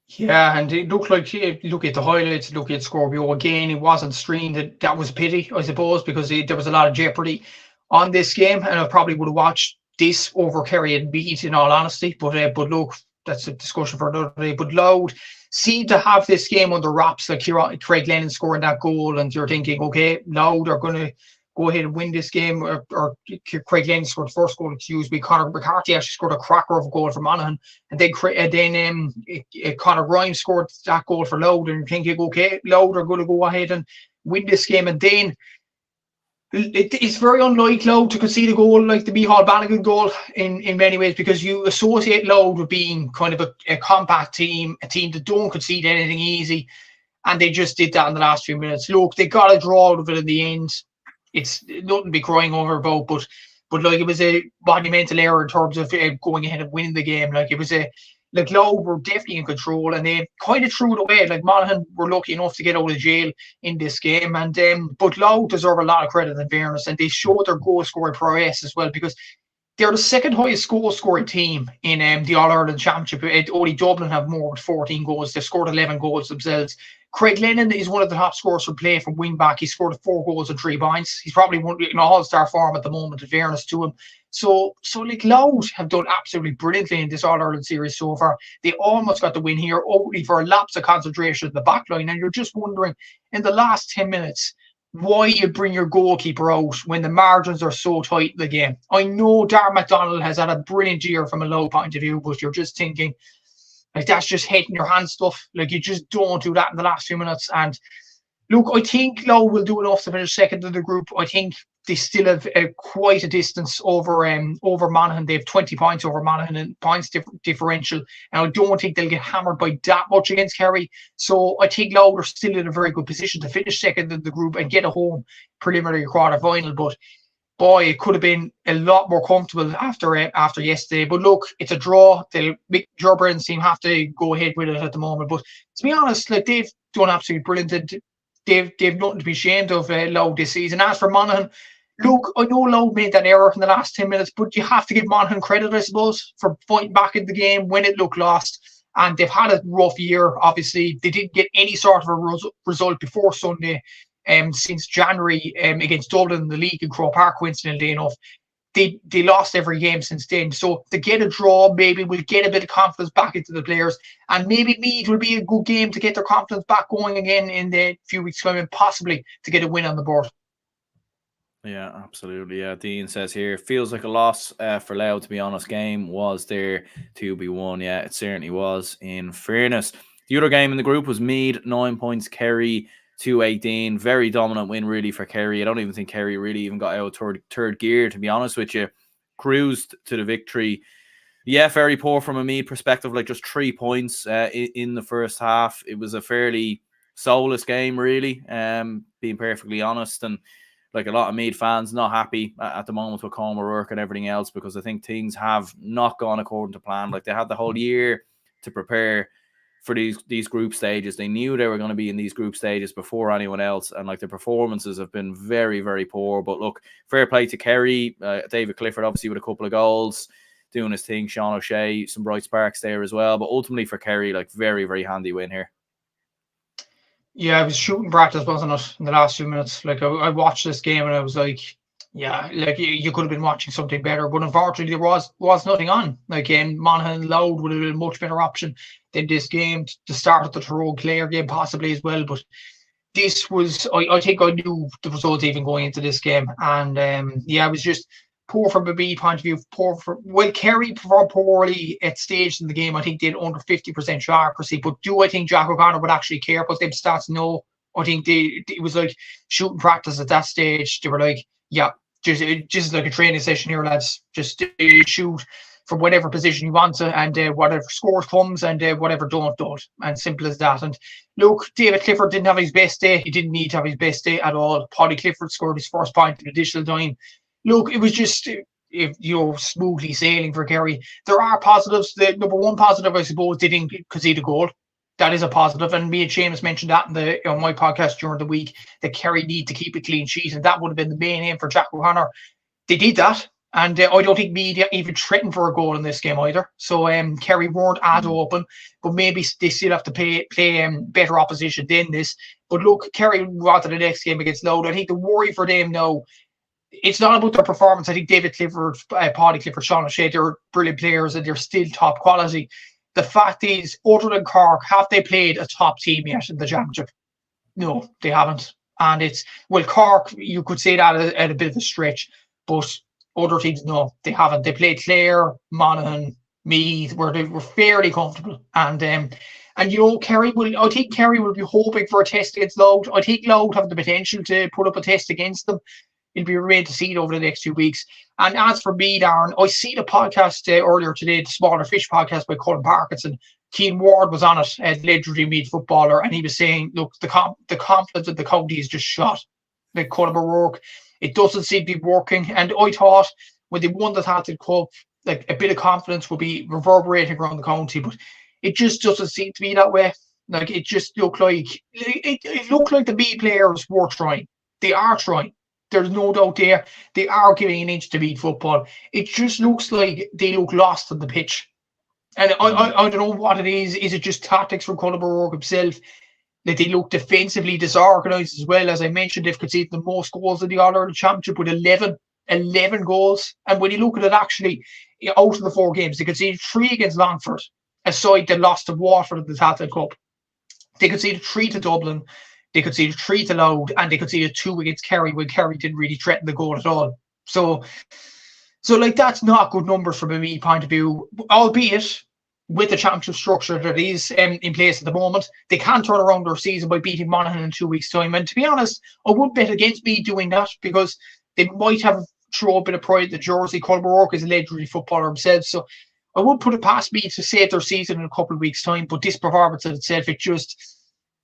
Yeah, and it looked like, look at the highlights, look at Scorpio again, it wasn't streamed. That was a pity, I suppose, because there was a lot of jeopardy on this game, and I probably would have watched this over Kerry and Beat, in all honesty. But look, that's a discussion for another day. But Louth seemed to have this game under wraps, like Craig Lennon scoring that goal, and you're thinking, okay, Louth are going to go ahead and win this game, or Craig Lennon scored the first goal, Conor McCarthy actually scored a cracker of a goal for Monaghan, and then Conor Grimes scored that goal for Louth, and you're thinking, okay, Louth are going to go ahead and win this game. And then it's very unlike Louth to concede a goal like the Micheál Bannigan goal in many ways, because you associate Louth with being kind of a compact team, a team that don't concede anything easy, and they just did that in the last few minutes. Look, they got a draw out of it in the end. It's nothing to be crying over about, but like, it was a monumental error in terms of going ahead and winning the game. Like, it was Louth were definitely in control, and they kind of threw it away. Like, Monaghan were lucky enough to get out of jail in this game, and but Louth deserve a lot of credit and fairness, and they showed their goal scoring prowess as well, because they're the second highest goal scoring team in the All-Ireland Championship. Only Dublin have more, with 14 goals. They've scored 11 goals themselves. Craig Lennon is one of the top scorers for play from wing back. He scored 4 goals and 3 points. He's probably in all-star form at the moment, in fairness to him. So like, Louth have done absolutely brilliantly in this All-Ireland series so far. They almost got the win here, only for a lapse of concentration in the back line. And you're just wondering, in the last 10 minutes, why you bring your goalkeeper out when the margins are so tight in the game. I know Darren McDonald has had a brilliant year from a Louth point of view, but you're just thinking, like, that's just head in your hand stuff. Like, you just don't do that in the last few minutes. And look, I think Louth will do enough to finish second in the group. I think they still have quite a distance over Monaghan. They have 20 points over Monaghan in points differential, and I don't think they'll get hammered by that much against Kerry. So I think Louth are still in a very good position to finish second in the group and get a home preliminary quarter final. But boy, it could have been a lot more comfortable after yesterday. But look, it's a draw. They'll make Ger Brennan's team have to go ahead with it at the moment. But to be honest, like, they've done absolutely brilliant. They've nothing to be ashamed of, Louth, this season. As for Monaghan, look, I know Louth made that error in the last 10 minutes, but you have to give Monaghan credit, I suppose, for fighting back in the game when it looked lost. And they've had a rough year, obviously. They didn't get any sort of a result before Sunday since January against Dublin in the league in Croke Park, coincidentally enough. They lost every game since then. So to get a draw, maybe we'll get a bit of confidence back into the players. And maybe Meath will be a good game to get their confidence back going again in the few weeks' time, and possibly to get a win on the board. Yeah, absolutely. Yeah, Dean says here, feels like a loss for Louth, to be honest. Game was there to be won. Yeah, it certainly was, in fairness. The other game in the group was Meath, 9 points, Kerry 2-18. Very dominant win, really, for Kerry. I don't even think Kerry really even got out of third gear, to be honest with you. Cruised to the victory. Yeah, very poor from a Meath perspective, like just 3 points in the first half. It was a fairly soulless game, really, being perfectly honest. And like, a lot of Meath fans not happy at the moment with Colm O'Rourke and everything else, because I think things have not gone according to plan. Like, they had the whole year to prepare for these group stages. They knew they were going to be in these group stages before anyone else, and like, the performances have been very, very poor. But look, fair play to Kerry. David Clifford obviously with a couple of goals, doing his thing. Sean O'Shea, some bright sparks there as well. But ultimately for Kerry, like, very, very handy win here. Yeah, I was shooting practice, wasn't it, in the last few minutes? Like, I watched this game and I was like, yeah, like, you could have been watching something better. But unfortunately, there was nothing on. Like, Monaghan and Louth would have been a much better option than this game, to start of the Tyrone Clare game possibly as well. But this was, I think I knew the results even going into this game. And yeah, it was just poor from a B point of view. Kerry performed poorly at stages in the game. I think they had under 50% shot accuracy. But do I think Jack O'Connor would actually care about them stats? No. I think it was like shooting practice at that stage. They were like, yeah, just like a training session here, lads. Just shoot from whatever position you want to, and whatever scores comes, and whatever don't. And simple as that. And look, David Clifford didn't have his best day. He didn't need to have his best day at all. Paddy Clifford scored his first point in additional time. Look, it was just smoothly sailing for Kerry. There are positives. The number one positive, I suppose, they didn't concede a goal. That is a positive, and me and Seamus mentioned that on my podcast during the week, that Kerry need to keep a clean sheet, and that would have been the main aim for Jack O'Connor. They did that, and I don't think Meath even threatened for a goal in this game either. So Kerry weren't as open, but maybe they still have to play better opposition than this. But look, Kerry got to the next game against Louth. I think the worry for them now, it's not about their performance. I think David Clifford, Paddy Clifford, Sean O'Shea, they're brilliant players and they're still top quality. The fact is, other than Cork, have they played a top team yet in the championship? No, they haven't. And Cork, you could say that at a bit of a stretch, but other teams, no, they haven't. They played Clare, Monaghan, Meath, where they were fairly comfortable. And I think Kerry will be hoping for a test against Louth. I think Louth have the potential to put up a test against them. It'll be remain to see it over the next 2 weeks. And as for me, Darren, I see the podcast earlier today, the Smaller Fish podcast by Colin Parkinson. Keane Ward was on it, legendary Meath footballer, and he was saying, look, the confidence of the county is just shot. Like Conor O'Rourke, it doesn't seem to be working. And I thought when they won the Tailteann Cup, like a bit of confidence will be reverberating around the county, but it just doesn't seem to be that way. Like it just looked like the Meath players were trying. They are trying. There's no doubt there. They are giving an inch to Meath football. It just looks like they look lost on the pitch. And I don't know what it is. Is it just tactics from Conor O'Rourke himself? That they look defensively disorganised as well. As I mentioned, they've conceded the most goals in the All-Ireland Championship with 11 goals. And when you look at it actually, out of the 4 games, they conceded 3 against Longford, a side that lost to Waterford in the Tailteann Cup. They conceded 3 to Dublin. They conceded 3 to Louth, and they conceded 2 against Kerry when Kerry didn't really threaten the goal at all. So like that's not good numbers from a Meath point of view, albeit with the championship structure that is in place at the moment. They can turn around their season by beating Monaghan in 2 weeks' time. And to be honest, I would bet against Meath doing that because they might have thrown a bit of pride in the jersey. Conor O'Rourke is a legendary footballer himself, so I would put it past Meath to save their season in a couple of weeks' time. But this performance in itself,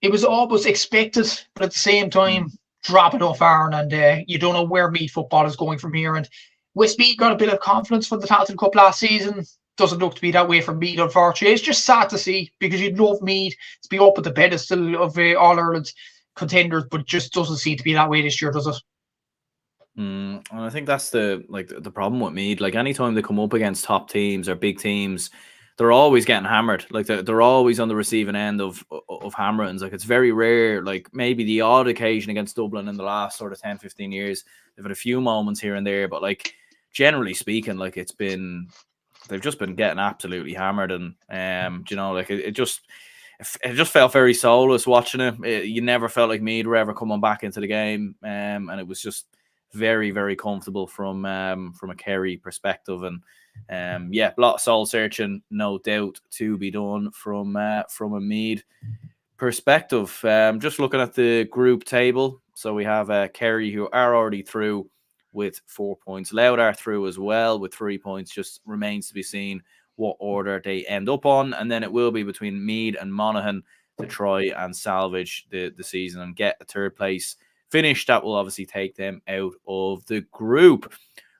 it was almost expected, but at the same time, drop it off Aaron, and you don't know where Meath football is going from here. And Westmeath got a bit of confidence from the Tailteann Cup last season. Doesn't look to be that way for Meath, unfortunately. It's just sad to see because you'd love Meath to be up at the pedestal of All-Ireland contenders, but it just doesn't seem to be that way this year, does it? And I think that's the problem with Meath. Like anytime they come up against top teams or big teams, they're always getting hammered. Like they're always on the receiving end of hammerings. Like it's very rare. Like maybe the odd occasion against Dublin in the last sort of 10, 15 years, they've had a few moments here and there. But like generally speaking, like they've just been getting absolutely hammered. And it just felt very soulless watching it. You never felt like Meath were ever coming back into the game. And it was just very, very comfortable from a Kerry perspective. And a lot of soul searching, no doubt, to be done from a Meath perspective. Just looking at the group table, so we have Kerry, who are already through with 4 points. Louth are through as well with 3 points. Just remains to be seen what order they end up on, and then it will be between Meath and Monaghan to try and salvage the season and get a third place finish. That will obviously take them out of the group.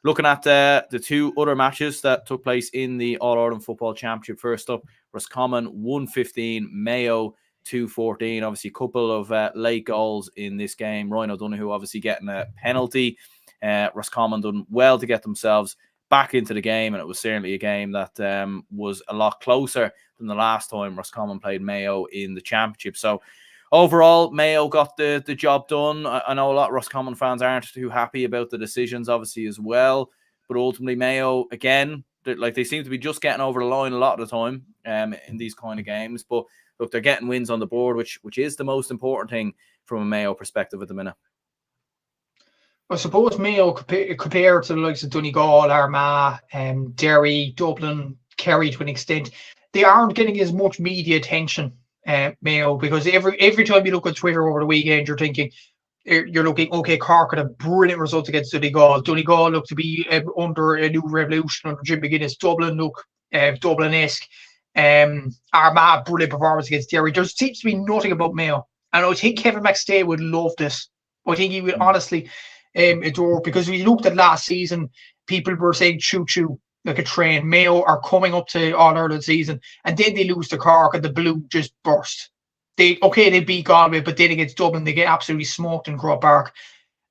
Looking at the 2 other matches that took place in the All-Ireland Football Championship. First up, Roscommon 1-15, Mayo 2-14. Obviously, a couple of late goals in this game. Ryan O'Donoghue obviously getting a penalty. Roscommon done well to get themselves back into the game, and it was certainly a game that was a lot closer than the last time Roscommon played Mayo in the Championship. So overall, Mayo got the job done. I know a lot of Roscommon fans aren't too happy about the decisions, obviously, as well. But ultimately, Mayo, again, they seem to be just getting over the line a lot of the time in these kind of games. But look, they're getting wins on the board, which is the most important thing from a Mayo perspective at the minute. I suppose Mayo compared to the likes of Donegal, Armagh, Derry, Dublin, Kerry to an extent, they aren't getting as much media attention, Mayo, because every time you look at Twitter over the weekend, you're looking, okay, Cork had a brilliant result against Donegal. Donegal look to be under a new revolution under Jim McGuinness. Dublin look Dublin-esque. Armagh, brilliant performance against Derry. There seems to be nothing about Mayo. And I think Kevin McStay would love this. I think he would honestly adore, because we looked at last season, people were saying choo-choo like a train. Mayo are coming up to All-Ireland season, and then they lose to Cork and the blue just burst. They beat Galway, but then against Dublin, they get absolutely smoked in Croke Park.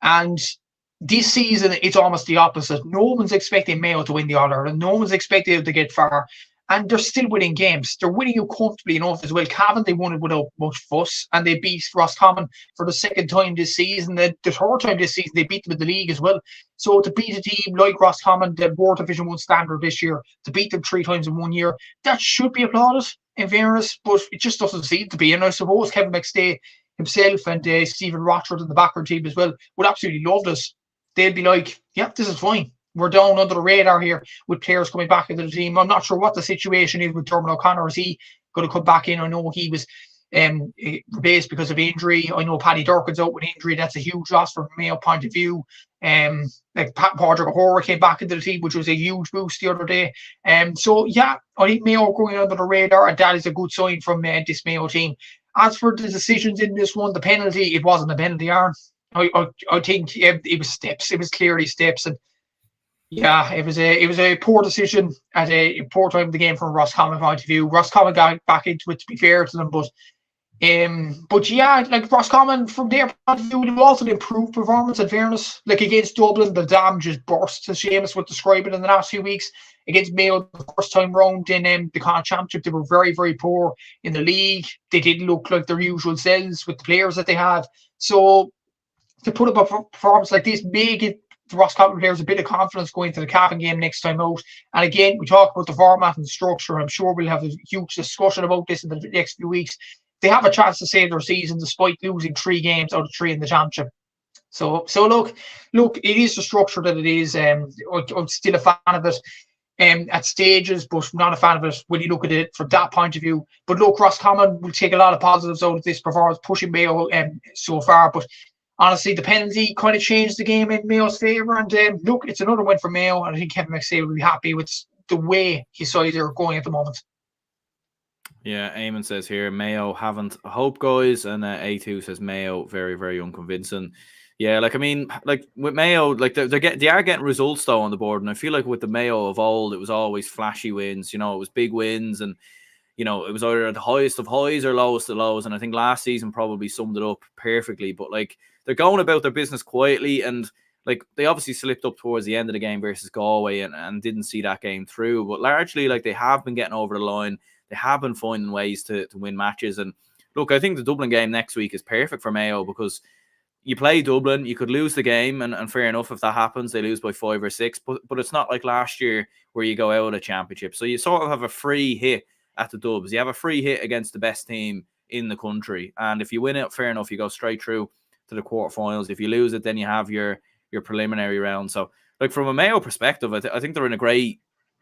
And this season, it's almost the opposite. No one's expecting Mayo to win the All-Ireland. No one's expecting them to get far. And they're still winning games. They're winning you comfortably enough as well. Cavan, they won it without much fuss, and they beat Roscommon for the second time this season. The third time this season, they beat them in the league as well. So to beat a team like Roscommon, the War Division 1 standard this year, to beat them 3 times in 1 year, that should be applauded, in fairness, but it just doesn't seem to be. And I suppose Kevin McStay himself and Stephen Rochford and the backroom team as well would absolutely love this. They'd be like, yeah, this is fine. We're down under the radar here with players coming back into the team. I'm not sure what the situation is with Dermot O'Connor. Is he going to come back in? I know he was replaced because of injury. I know Paddy Durkin's out with injury. That's a huge loss from a Mayo point of view. Like Padraig O'Hora came back into the team, which was a huge boost the other day. So yeah, I think Mayo going under the radar, and that is a good sign from this Mayo team. As for the decisions in this one, the penalty, it wasn't a penalty, Aaron. I think it was steps. It was clearly steps, and yeah, it was a poor decision at a poor time of the game from Roscommon point of view. Roscommon got back into it, to be fair to them, but yeah, like Roscommon from their point of view, it was an improved performance. In fairness, like against Dublin, the dam just burst, as Seamus would describe it, in the last few weeks. Against Mayo, the first time round in the Connacht Championship, they were very, very poor in the league. They didn't look like their usual selves with the players that they have. So to put up a performance like this may give the Roscommon players a bit of confidence going to the Cavan game next time out. And again, we talk about the format and the structure. I'm sure we'll have a huge discussion about this in the next few weeks. They have a chance to save their season despite losing 3 games out of 3 in the championship. So look, it is the structure that it is. I'm still a fan of it at stages, but not a fan of it when you look at it from that point of view. But look, Roscommon will take a lot of positives out of this performance, pushing Mayo so far. But honestly, the penalty kind of changed the game in Mayo's favour. And look, it's another win for Mayo. And I think Kevin McStay will be happy with the way his sides are going at the moment. Yeah, Eamon says here, Mayo haven't hope, guys. And A2 says Mayo, very, very unconvincing. Yeah, like, I mean, like with Mayo, like they are getting results though on the board. And I feel like with the Mayo of old, it was always flashy wins. You know, it was big wins, and you know, it was either the highest of highs or lowest of lows. And I think last season probably summed it up perfectly. But like, they're going about their business quietly, and like they obviously slipped up towards the end of the game versus Galway and didn't see that game through. But largely, like, they have been getting over the line. They have been finding ways to win matches. And look, I think the Dublin game next week is perfect for Mayo, because you play Dublin, you could lose the game, and fair enough if that happens, they lose by 5 or 6. But it's not like last year where you go out of a championship. So you sort of have a free hit at the Dubs. You have a free hit against the best team in the country. And if you win it, fair enough, you go straight through to the quarterfinals. If you lose it, then you have your preliminary round. So, like, from a Mayo perspective, I think they're in a great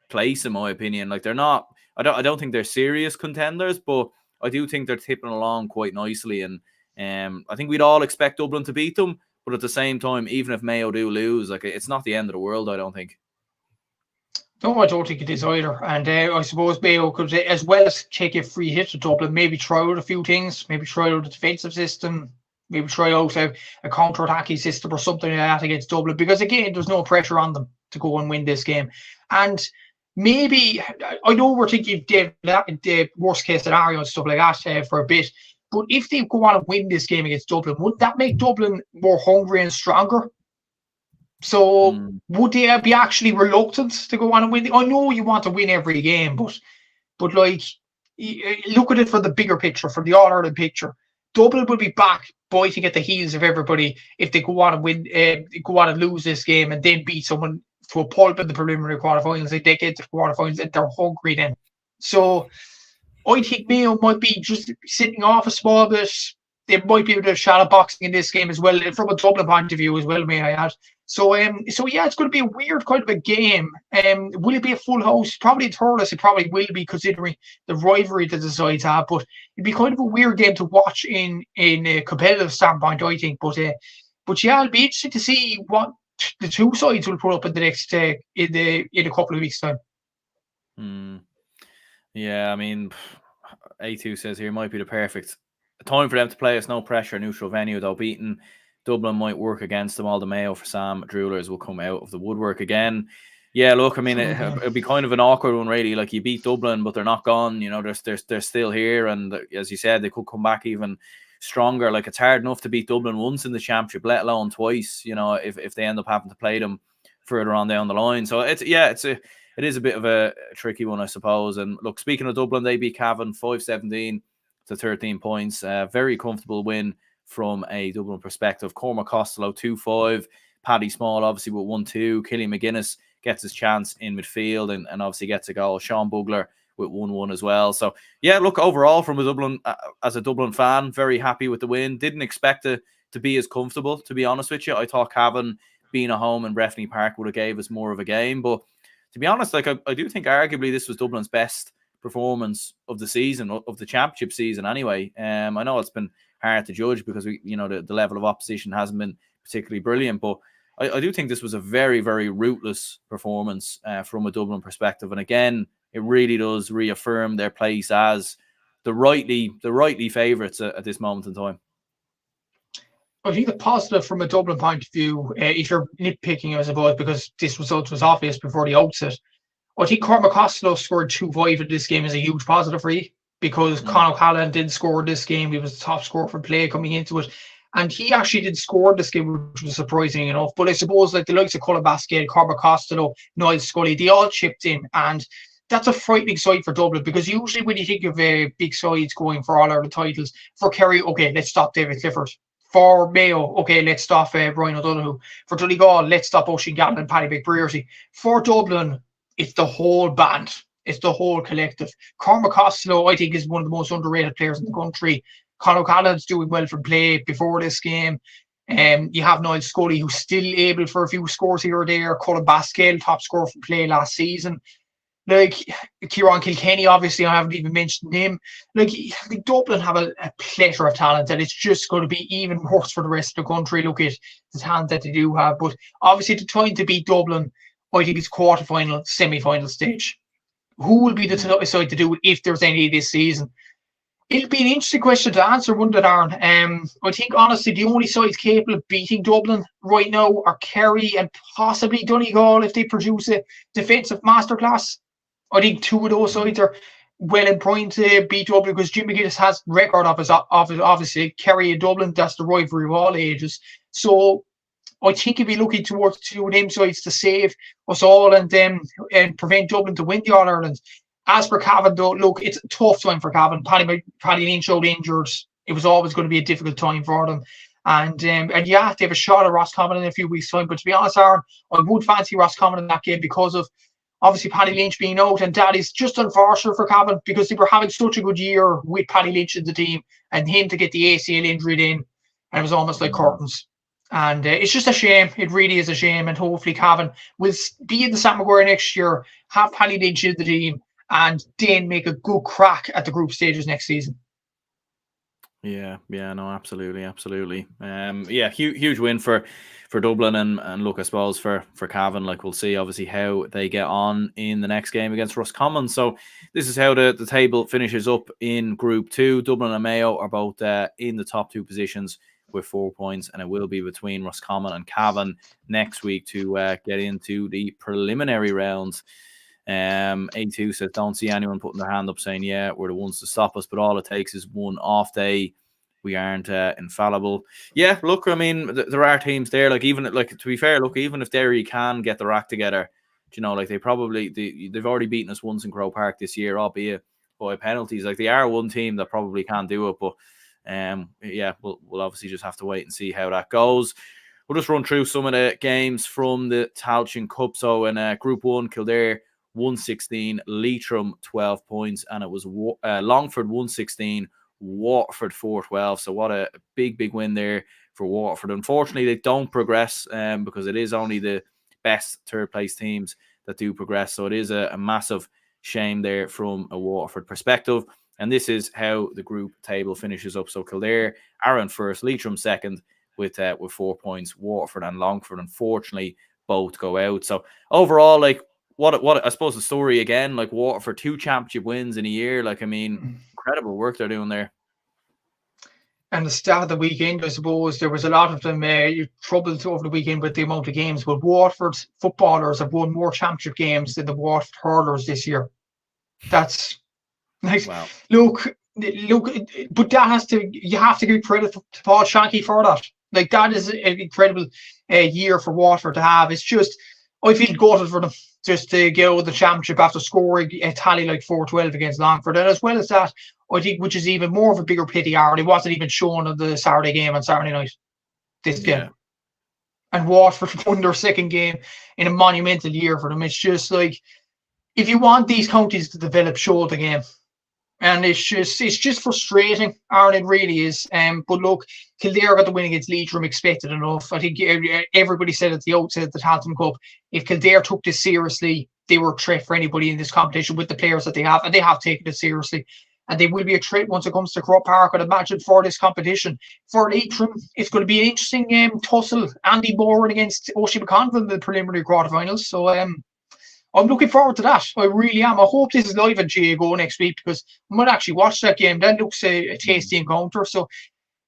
place, in my opinion. Like, they're not, I don't think they're serious contenders, but I do think they're tipping along quite nicely. And I think we'd all expect Dublin to beat them, but at the same time, even if Mayo do lose, like, it's not the end of the world, I don't think. No, I don't think it is either. And I suppose Mayo could, as well as take a free hit to Dublin, maybe try out a few things, maybe try out a defensive system, maybe try out a counter-attacking system or something like that against Dublin, because again, there's no pressure on them to go and win this game. And maybe, I know we're thinking the worst case scenario and stuff like that for a bit, but if they go on and win this game against Dublin, would that make Dublin more hungry and stronger? So would they be actually reluctant to go on and win? I know you want to win every game, but like, look at it from the bigger picture, from the All-Ireland picture. Dublin will be back biting at the heels of everybody if they go on and win, go on and lose this game and then beat someone to a pulp in the preliminary quarterfinals. They get to the quarterfinals and they're hungry then. So I think Mayo might be just sitting off a small bit, there might be a bit of shadow boxing in this game as well, from a Dublin point of view as well, may I add. So yeah, it's going to be a weird kind of a game. Will it be a full house? Probably Thurles, it probably will be, considering the rivalry that the sides have. But it'd be kind of a weird game to watch in a competitive standpoint, I think. But yeah, it'll be interesting to see what the two sides will put up in the next in a couple of weeks' time. Yeah, I mean, A2 says here might be the perfect time for them to play us. No pressure, neutral venue, though beaten. Dublin might work against them. All the Mayo for Sam Droolers will come out of the woodwork again. Yeah, look, I mean, it'd be kind of an awkward one, really. Like, you beat Dublin, but they're not gone. You know, they're still here, and as you said, they could come back even stronger. Like, it's hard enough to beat Dublin once in the championship, let alone twice. You know, if they end up having to play them further on down the line. So it is a bit of a tricky one, I suppose. And look, speaking of Dublin, they beat Cavan 5-17 to 13 points. Very comfortable win from a Dublin perspective. Cormac Costello 2-5. Paddy Small obviously with 1-2. Killian McGuinness gets his chance in midfield and obviously gets a goal. Sean Bugler with 1-1 as well. So yeah, look, overall from a Dublin as a Dublin fan, very happy with the win. Didn't expect it to be as comfortable, to be honest with you. I thought Cavan being at home in Breffni Park would have gave us more of a game, but to be honest, like I do think arguably this was Dublin's best performance of the season, of the championship season anyway. I know it's been hard to judge because the level of opposition hasn't been particularly brilliant, but I do think this was a very, very rootless performance from a Dublin perspective. And again, it really does reaffirm their place as the rightly favourites at this moment in time. I think the positive from a Dublin point of view, if you're nitpicking, I suppose, because this result was obvious before the outset, I think Cormac Costello scored 2-5 in this game is a huge positive for you, because Conor O'Callaghan did score this game. He was the top scorer for play coming into it. And he actually did score this game, which was surprising enough. But I suppose like the likes of Cullen Basket, Cormac Costello, Niall Scully, they all chipped in. And that's a frightening sight for Dublin, because usually when you think of big sides going for all Ireland titles, for Kerry, okay, let's stop David Clifford. For Mayo, okay, let's stop Brian O'Donoghue. For Donegal, let's stop Oisin Gallen and Paddy McBrearty. For Dublin, it's the whole band. It's the whole collective. Cormac Costello, I think, is one of the most underrated players in the country. Conor O'Callaghan's doing well from play before this game. You have Niall Scully, who's still able for a few scores here or there. Cullen Basket, top scorer from play last season. Like, Kieran Kilkenny, obviously, I haven't even mentioned him. Like, Dublin have a plethora of talent, and it's just going to be even worse for the rest of the country. Look at the talent that they do have. But obviously, the time to beat Dublin, I think it's quarterfinal, semi-final stage. Who will be the side to do it if there's any this season? It'll be an interesting question to answer, wouldn't it, Aaron? I think, honestly, the only sides capable of beating Dublin right now are Kerry and possibly Donegal if they produce a defensive masterclass. I think two of those sides are well in point to beat Dublin, because Jim McGuinness has record of his obviously Kerry and Dublin. That's the rivalry of all ages. So I think he'd be looking towards two of them sides to save us all and prevent Dublin to win the All Ireland. As for Cavan, though, look, it's a tough time for Cavan. Paddy Lynch out injured. It was always going to be a difficult time for them. And yeah, they have a shot at Roscommon in a few weeks' time. But to be honest, Aaron, I would fancy Roscommon in that game because of obviously Paddy Lynch being out, and that is just unfortunate for Cavan because they were having such a good year with Paddy Lynch in the team, and him to get the ACL injury in, and it was almost like curtains. And it's just a shame. It really is a shame. And hopefully Cavan will be in the Sam Maguire next year, have Paddy Lynch in the team, and then make a good crack at the group stages next season. Yeah, no, absolutely. Yeah, huge win for Dublin, and look, I suppose for Cavan, like, we'll see obviously how they get on in the next game against Roscommon. So this is how the table finishes up in Group 2. Dublin and Mayo are both in the top two positions with 4 points, and it will be between Roscommon and Cavan next week to get into the preliminary rounds. A2 says, don't see anyone putting their hand up saying, yeah, we're the ones to stop us, but all it takes is one off day. We aren't infallible. Yeah, look, I mean, there are teams there, like, even like, to be fair, look, even if Derry can get their act together, you know, like, they've already beaten us once in Croke Park this year, albeit by penalties. Like, they are one team that probably can't do it, but yeah, we'll obviously just have to wait and see how that goes. We'll just run through some of the games from the Tailteann Cup. So in Group 1, Kildare 116, Leitrim 12 points, and it was Longford 116, Waterford 4-12. So what a big win there for Waterford. Unfortunately, they don't progress because it is only the best third place teams that do progress. So it is a massive shame there from a Waterford perspective. And this is how the group table finishes up. So Kildare are in first, Leitrim second with 4 points. Waterford and Longford, unfortunately, both go out. So overall, like what I suppose the story again, like Waterford 2 championship wins in a year. Like, I mean, incredible work they're doing there. And the start of the weekend, I suppose, there was a lot of them troubled over the weekend with the amount of games. But Waterford's footballers have won more championship games than the Waterford hurlers this year. That's nice. Wow. Look, but you have to give credit to Paul Shanky for that. Like, that is an incredible year for Waterford to have. It's just, I feel gutted for them just to get out of the championship after scoring a tally like 4-12 against Longford. And as well as that, I think, which is even more of a bigger pity, Aaron, it wasn't even shown on the Saturday game on Saturday night, this game. And Waterford won their second game in a monumental year for them. It's just like, if you want these counties to develop, show the game. And it's just frustrating, Aaron, it really is. But look, Kildare got the win against Leitrim, expected enough. I think everybody said at the outset of the Tailteann Cup, if Kildare took this seriously, they were a threat for anybody in this competition with the players that they have, and they have taken it seriously. And they will be a threat once it comes to Croke Park, I'd imagine, for this competition. For Leitrim, it's going to be an interesting tussle. Andy Boren against Oshie McConville in the preliminary quarterfinals. So I'm looking forward to that. I really am. I hope this is live on GAGO next week, because I might actually watch that game. That looks a tasty encounter. So,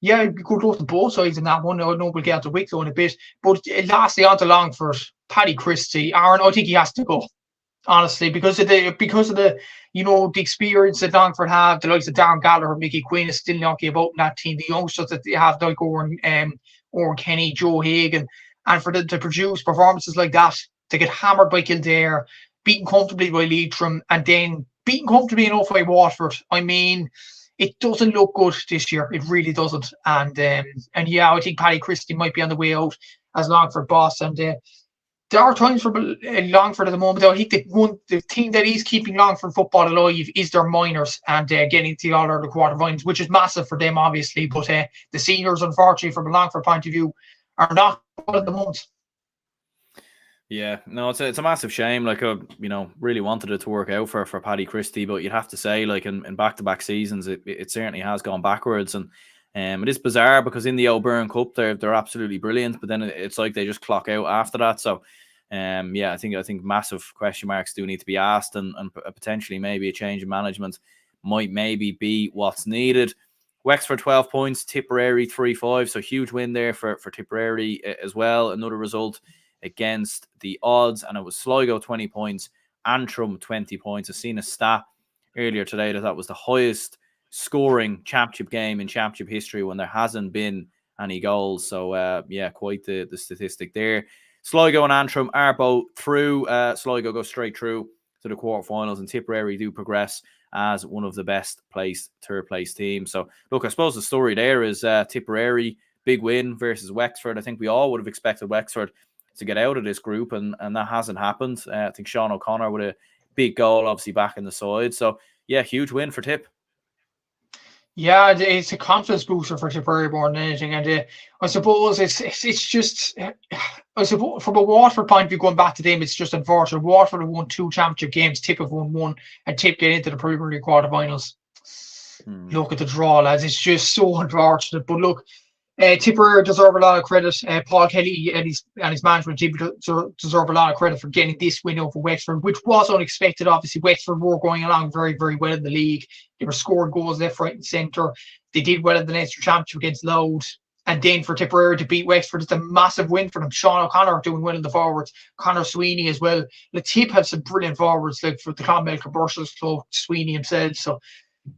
yeah, it'd be good luck to both sides in that one. I know we'll get to Wicklow in a bit. But lastly, on to Longford, Paddy Christie. Aaron, I think he has to go, honestly, because of the the experience that Longford have. The likes of Darren Gallagher, Mickey Quinn is still knocking about in that team. The youngsters that they have, like Oren Kenny, Joe Hagan, and for them to produce performances like that, to get hammered by Kildare, beaten comfortably by Leitrim, and then beaten comfortably enough by Waterford. I mean, it doesn't look good this year. It really doesn't. And yeah, I think Paddy Christie might be on the way out as Longford boss. And there are times for Longford at the moment. I think the thing that is keeping Longford football alive is their minors and getting to the All-Ireland quarterfinals, which is massive for them, obviously. But the seniors, unfortunately, from a Longford point of view, are not good at the moment. Yeah, no, it's a massive shame. Like, really wanted it to work out for Paddy Christie, but you'd have to say, like, in back-to-back seasons, it certainly has gone backwards. And it is bizarre because in the O'Byrne Cup, they're absolutely brilliant, but then it's like they just clock out after that. So, I think massive question marks do need to be asked, and potentially maybe a change in management might maybe be what's needed. Wexford 12 points, Tipperary 3-5, so huge win there for Tipperary as well. Another result against the odds, and it was Sligo 20 points, Antrim 20 points. I've seen a stat earlier today that was the highest scoring championship game in championship history when there hasn't been any goals. So quite the statistic there. Sligo and Antrim are both through. Sligo go straight through to the quarterfinals, and Tipperary do progress as one of the best placed third place teams. So look, I suppose the story there is Tipperary, big win versus Wexford. I think we all would have expected Wexford to get out of this group, and that hasn't happened. I think Sean O'Connor with a big goal, obviously back in the side. So yeah, huge win for Tip. Yeah, it's a confidence booster for Tipperary more than anything, and I suppose it's just, I suppose from a Waterford point of view, going back to them, it's just unfortunate. Waterford have won 2 championship games, Tip have won 1, and Tip get into the preliminary quarterfinals. Look at the draw, lads. It's just so unfortunate. But look, Tipperary deserve a lot of credit. Paul Kelly and his management team deserve a lot of credit for getting this win over Wexford, which was unexpected. Obviously, Wexford were going along very, very well in the league. They were scoring goals left, right, and centre. They did well in the Leinster Championship against Louth. And then for Tipperary to beat Wexford, it's a massive win for them. Sean O'Connor doing well in the forwards. Connor Sweeney as well. The Tip have some brilliant forwards, like for the Clonmel Commercials Club, Sweeney himself. So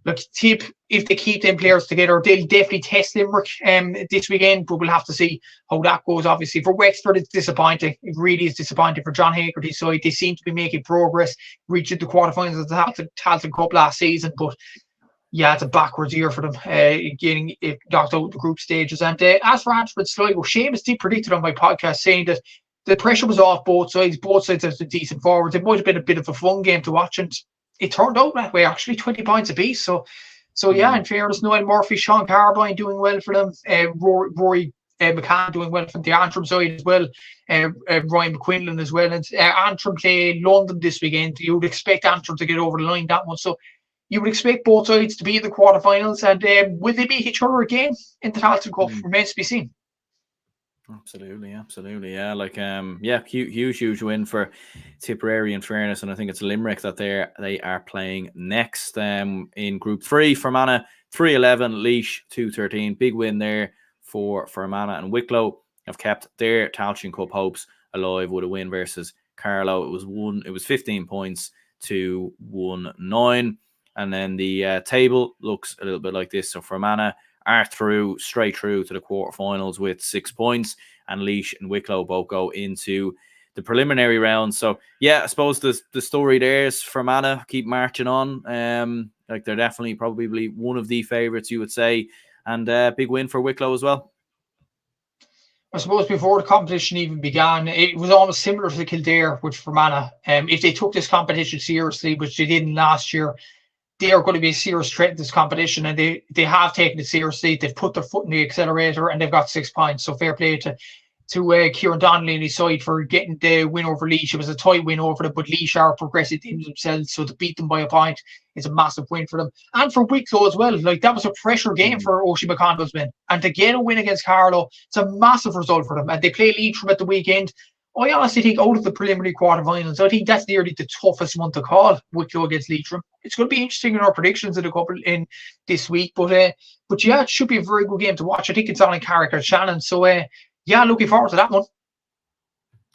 look, Tip, if they keep them players together, they'll definitely test Limerick this weekend, but we'll have to see how that goes. Obviously, for Wexford, it's disappointing. It really is disappointing for John Haggerty's side. They seem to be making progress, reaching the quarterfinals of the Tailteann Cup last season, but yeah, it's a backwards year for them, getting knocked out the group stages. And as for Antrim and Sligo, Seamus did predict on my podcast, saying that the pressure was off both sides. Both sides have some decent forwards. It might have been a bit of a fun game to watch, and it turned out that way, actually, 20 points apiece. So So yeah, in fairness, Noel Murphy, Sean Carbine doing well for them. Rory McCann doing well from the Antrim side as well. Ryan McQuinlan as well. And Antrim play London this weekend. You would expect Antrim to get over the line that one. So you would expect both sides to be in the quarterfinals. And will they beat each other again in the Tailteann Cup? Remains to be seen. Absolutely, yeah. Like, huge win for Tipperary in fairness, and I think it's Limerick that they are playing next. In Group 3, Fermanagh 3-11, Laois 2-13. Big win there for Fermanagh, and Wicklow have kept their Tailteann Cup hopes alive with a win versus Carlow. It was 15 points to 1-9, and then the table looks a little bit like this. So Fermanagh are straight through to the quarterfinals with 6 points, and Laois and Wicklow both go into the preliminary round. So yeah, I suppose the story there is Fermanagh keep marching on. Like, they're definitely probably one of the favourites, you would say, and big win for Wicklow as well. I suppose before the competition even began, it was almost similar to Kildare with Fermanagh. If they took this competition seriously, which they didn't last year, they are going to be a serious threat in this competition, and they have taken it seriously. They've put their foot in the accelerator, and they've got 6 points. So fair play to Kieran Donnelly and his side for getting the win over Laois. It was a tight win over them, but Laois are progressive teams themselves, so to beat them by a point is a massive win for them. And for Wicklow as well. Like, that was a pressure game for Oisin McConville's men. And to get a win against Carlow, it's a massive result for them. And they play Leitrim at the weekend. I honestly think out of the preliminary quarterfinals, I think that's nearly the toughest one to call, Wicklow against Leitrim. It's going to be interesting in our predictions in a couple in this week, but yeah, it should be a very good game to watch. I think it's on in Carrick or Shannon, so yeah, looking forward to that one.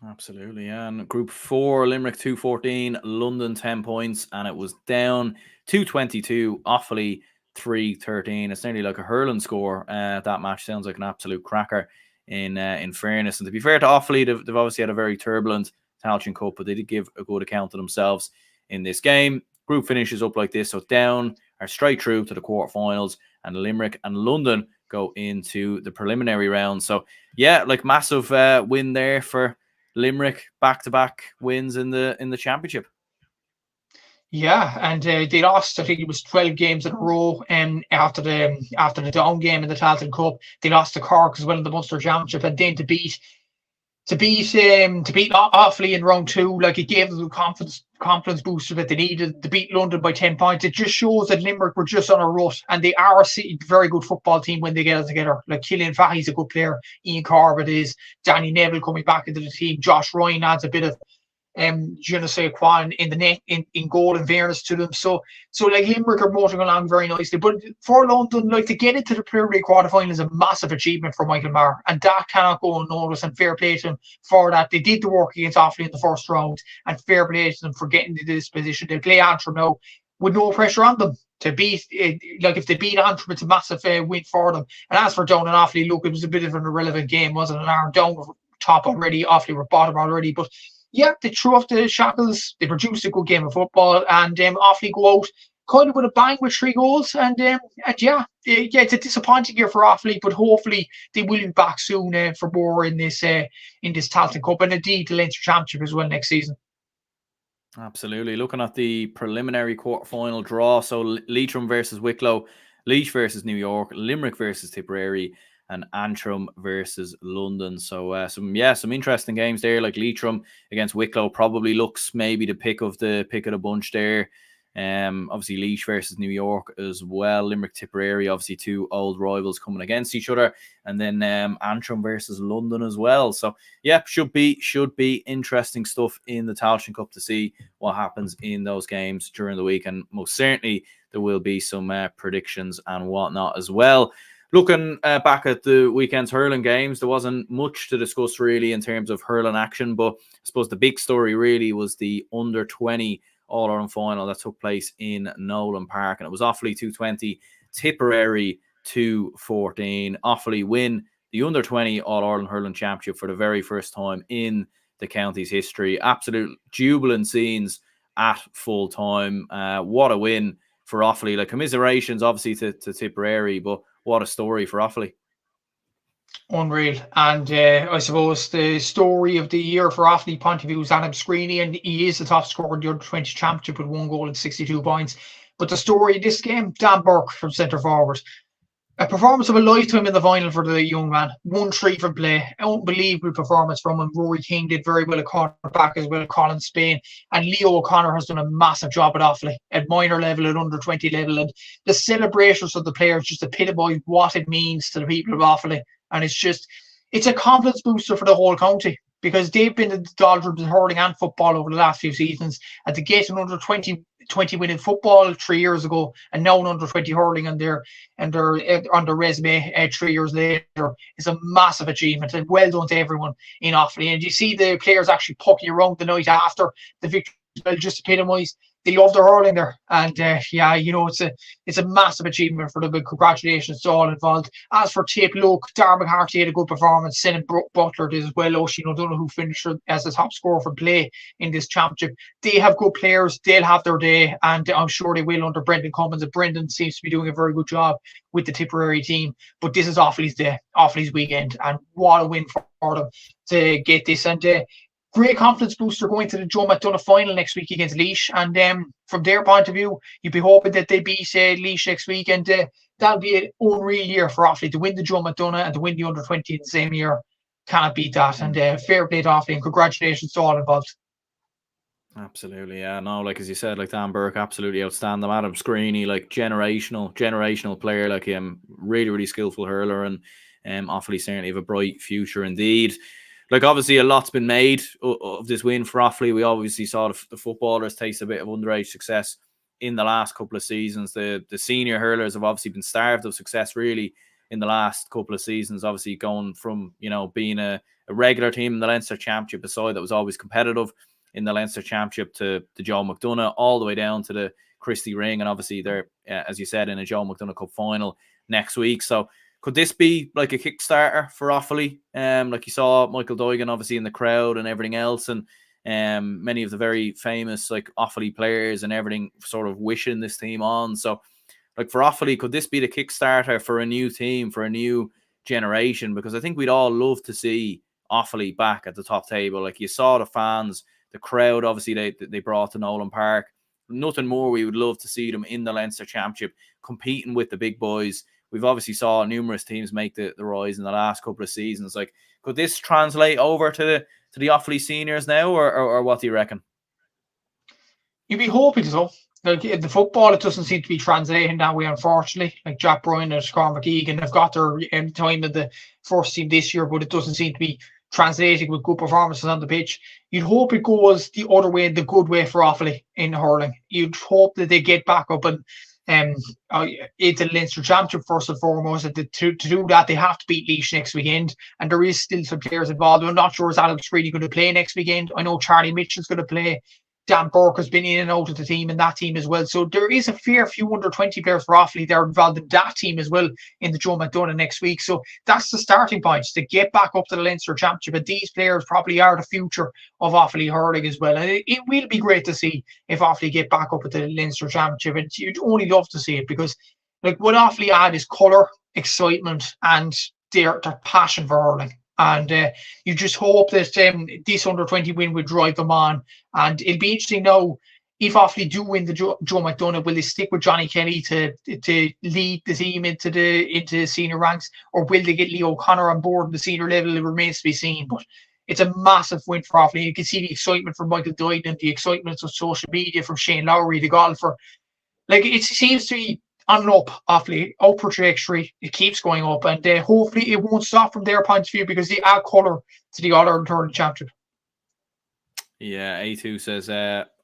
Absolutely, yeah. And Group 4, Limerick 2-14, London 10 points, and it was down 2-22, Offaly 3-13. It's nearly like a hurling score. That match sounds like an absolute cracker. In fairness, and to be fair to Offaly, they've obviously had a very turbulent Tailteann Cup, but they did give a good account of themselves in this game. Group finishes up like this, so down are straight through to the quarterfinals, and Limerick and London go into the preliminary round. So yeah, like, massive win there for Limerick, back-to-back wins in the championship. Yeah, and they lost, I think it was 12 games in a row after the down game in the Tailteann Cup. They lost to Cork as well in the Munster Championship, and then to beat Offaly in round 2, like, it gave them the confidence booster that they needed. To beat London by 10 points, it just shows that Limerick were just on a rut, and they are a very good football team when they get it together. Like, Cillian Fahey's a good player, Ian Corbett is, Danny Neville coming back into the team, Josh Ryan adds a bit of je ne sais quoi in the net, in goal, in fairness to them. So like, Limerick are motoring along very nicely. But for London, like, to get into the preliminary quarterfinal is a massive achievement for Michael Maher, and that cannot go unnoticed, and fair play to them for that. They did the work against Offaly in the first round, and fair play to them for getting to this position. They play Antrim now with no pressure on them to beat. Like, if they beat Antrim, it's a massive win for them. And as for Down and Offaly, look, it was a bit of an irrelevant game, wasn't it? An hour down were top already, Offaly were bottom already, but yeah, they threw off the shackles. They produced a good game of football, and Offaly go out kind of with a bang with 3 goals. And yeah, it's a disappointing year for Offaly, but hopefully they will be back soon for more in this Tailteann Cup, and indeed the Leinster Championship as well next season. Absolutely. Looking at the preliminary quarterfinal draw, so Leitrim versus Wicklow, Laois versus New York, Limerick versus Tipperary, and Antrim versus London. So some interesting games there. Like, Leitrim against Wicklow probably looks maybe the pick of the bunch there. Obviously Laois versus New York as well. Limerick, Tipperary, obviously 2 old rivals coming against each other, and then Antrim versus London as well. So yeah, should be interesting stuff in the Tailteann Cup to see what happens in those games during the week, and most certainly there will be some predictions and whatnot as well. Looking back at the weekend's hurling games, there wasn't much to discuss really in terms of hurling action, but I suppose the big story really was the under-20 All-Ireland final that took place in Nolan Park, and it was Offaly 220, Tipperary 214. Offaly win the under-20 All-Ireland Hurling Championship for the very first time in the county's history. Absolute jubilant scenes at full time. What a win for Offaly. Like, commiserations obviously to Tipperary, but what a story for Offaly. Unreal. And I suppose the story of the year for Offaly point of view is Adam Screeney, and he is the top scorer in the under-20 championship with 1 goal and 62 points. But the story of this game, Dan Burke from centre forward. A performance of a lifetime in the final for the young man. 1-3 from play. Unbelievable performance from him. Rory King did very well at cornerback as well. Colin Spain. And Leo O'Connor has done a massive job at Offaly at minor level, at under 20 level. And the celebrations of the players just epitomise what it means to the people of Offaly. And it's a confidence booster for the whole county, because they've been in the doldrums of hurling and football over the last few seasons. And to get an under 20 win in football 3 years ago, and now an under 20 hurling on their resume 3 years later, is a massive achievement. And well done to everyone in Offaly. And you see the players actually pucking around the night after the victory, just epitomise they love the hurling there. And it's a massive achievement for them. Big congratulations to all involved. As for Tape Luke, Darragh McCarthy had a good performance. Senan Butler did as well. Oisin O'Donoghue, who finished as the top scorer for play in this championship. They have good players. They'll have their day, and I'm sure they will under Brendan Cummins. And Brendan seems to be doing a very good job with the Tipperary team. But this is Offaly's day, Offaly's weekend, and what a win for them to get this. And great confidence booster going to the Joe McDonagh final next week against Laois. And from their point of view, you'd be hoping that they beat Laois next week. And that'll be an unreal year for Offaly to win the Joe McDonagh and to win the under 20 in the same year. Cannot beat that. And fair play to Offaly, and congratulations to all involved. Absolutely, yeah. No, like as you said, like Dan Burke, absolutely outstanding. Adam Screeney, like generational player, like him, really, really skillful hurler, and Offaly certainly have a bright future indeed. Like, obviously, a lot's been made of this win for Offaly. We obviously saw the footballers taste a bit of underage success in the last couple of seasons. The senior hurlers have obviously been starved of success, really, in the last couple of seasons. Obviously, going from, being a regular team in the Leinster Championship, a side that was always competitive in the Leinster Championship, to the Joe McDonagh, all the way down to the Christy Ring. And obviously, they're, as you said, in a Joe McDonagh Cup final next week. So, could this be like a Kickstarter for Offaly? Like you saw Michael Doigan obviously in the crowd and everything else, and many of the very famous like Offaly players and everything sort of wishing this team on. So, like for Offaly, could this be the Kickstarter for a new team, for a new generation? Because I think we'd all love to see Offaly back at the top table. Like you saw the fans, the crowd, obviously they brought to Nolan Park. Nothing more. We would love to see them in the Leinster Championship competing with the big boys. We've obviously saw numerous teams make the rise in the last couple of seasons. Like, could this translate over to the Offaly seniors now, or what do you reckon? You'd be hoping so. Like in the football, it doesn't seem to be translating that way, unfortunately. Like Jack Bryan and Cormac Egan have got their time in the first team this year, but it doesn't seem to be translating with good performances on the pitch. You'd hope it goes the other way, the good way for Offaly in hurling. You'd hope that they get back up and it's a Leinster Championship first and foremost. To do that, they have to beat Laois next weekend, and there is still some players involved. I'm not sure is Alex Greedy going to play next weekend. I know Charlie Mitchell's going to play. Dan Burke has been in and out of the team and that team as well. So there is a fair few under 20 players for Offaly. They're involved in that team as well in the Joe McDonagh next week. So that's the starting point to get back up to the Leinster Championship. And these players probably are the future of Offaly hurling as well. And it will be great to see if Offaly get back up at the Leinster Championship. And you'd only love to see it, because like what Offaly add is colour, excitement, and their passion for hurling. And you just hope that this under 20 win will drive them on. And it'll be interesting now, if Offaly do win the Joe McDonagh, will they stick with Johnny Kelly to lead the team into the senior ranks, or will they get Leo O'Connor on board at the senior level? It remains to be seen. But it's a massive win for Offaly. You can see the excitement from Michael Doyden and the excitement of social media from Shane Lowry, the golfer. Like, it seems to be on and up, Offaly, upward trajectory. It keeps going up, and hopefully it won't stop from their point of view, because they add colour to the All-Ireland Hurling Championship. Yeah, A2 says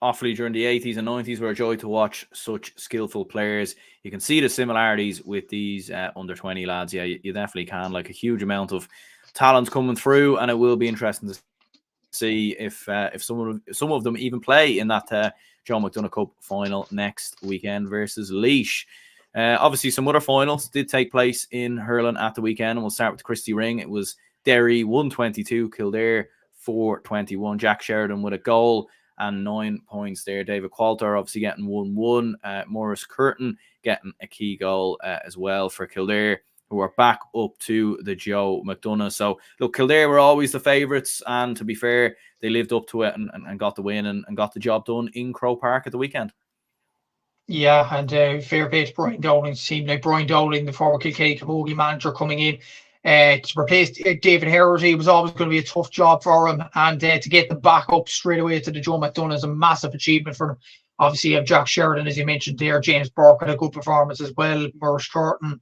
Offaly during the 80s and 90s were a joy to watch such skillful players. You can see the similarities with these under 20 lads. Yeah, you definitely can. Like, a huge amount of talent coming through, and it will be interesting to see if some of them even play in that Joe McDonagh Cup final next weekend versus Laois. Obviously, some other finals did take place in hurling at the weekend, and we'll start with the Christy Ring. It was Derry 122, Kildare 421. Jack Sheridan with a goal and 9 points there. David Qualter obviously getting 1-1. Morris Curtin getting a key goal as well for Kildare, who are back up to the Joe McDonagh. So, look, Kildare were always the favourites, and to be fair, they lived up to it and got the win and got the job done in Croke Park at the weekend. Yeah, and fair play to Brian Dowling's team. Like Brian Dowling, the former Kilkenny Camogie manager, coming in to replace David Herity was always going to be a tough job for him, and to get them back up straight away to the Joe McDonagh is a massive achievement for them. Obviously, you have Jack Sheridan, as you mentioned there. James Burke had a good performance as well. Maurice Curtin,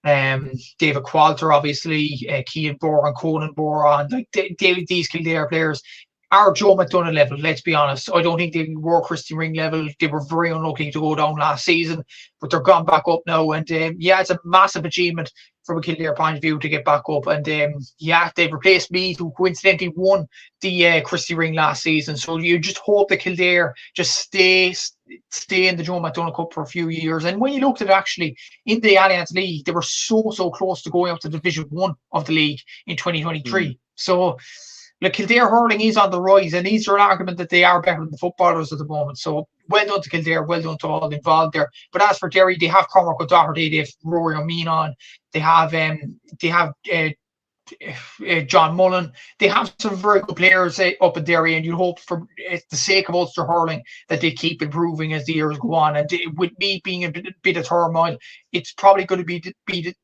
David Qualter, obviously, Cian Boran, Conan Boran, like these Kildare players are Joe McDonagh level, let's be honest. I don't think they were Christy Ring level. They were very unlucky to go down last season, but they're gone back up now. And yeah, it's a massive achievement from a Kildare point of view to get back up. And yeah, they've replaced Meath, who coincidentally won the Christy Ring last season. So you just hope that Kildare just stay in the Joe McDonagh Cup for a few years. And when you looked at it, actually, in the Alliance League, they were so close to going up to Division 1 of the league in 2023. So like, Kildare hurling is on the rise, and these are an argument that they are better than the footballers at the moment. So well done to Kildare, well done to all involved there. But as for Derry, they have Cormac O'Doherty, they have Rory O'Mean on, they have John Mullen. They have some very good players up in Derry, and you hope for the sake of Ulster hurling that they keep improving as the years go on. And with me being a bit of turmoil, it's probably going to be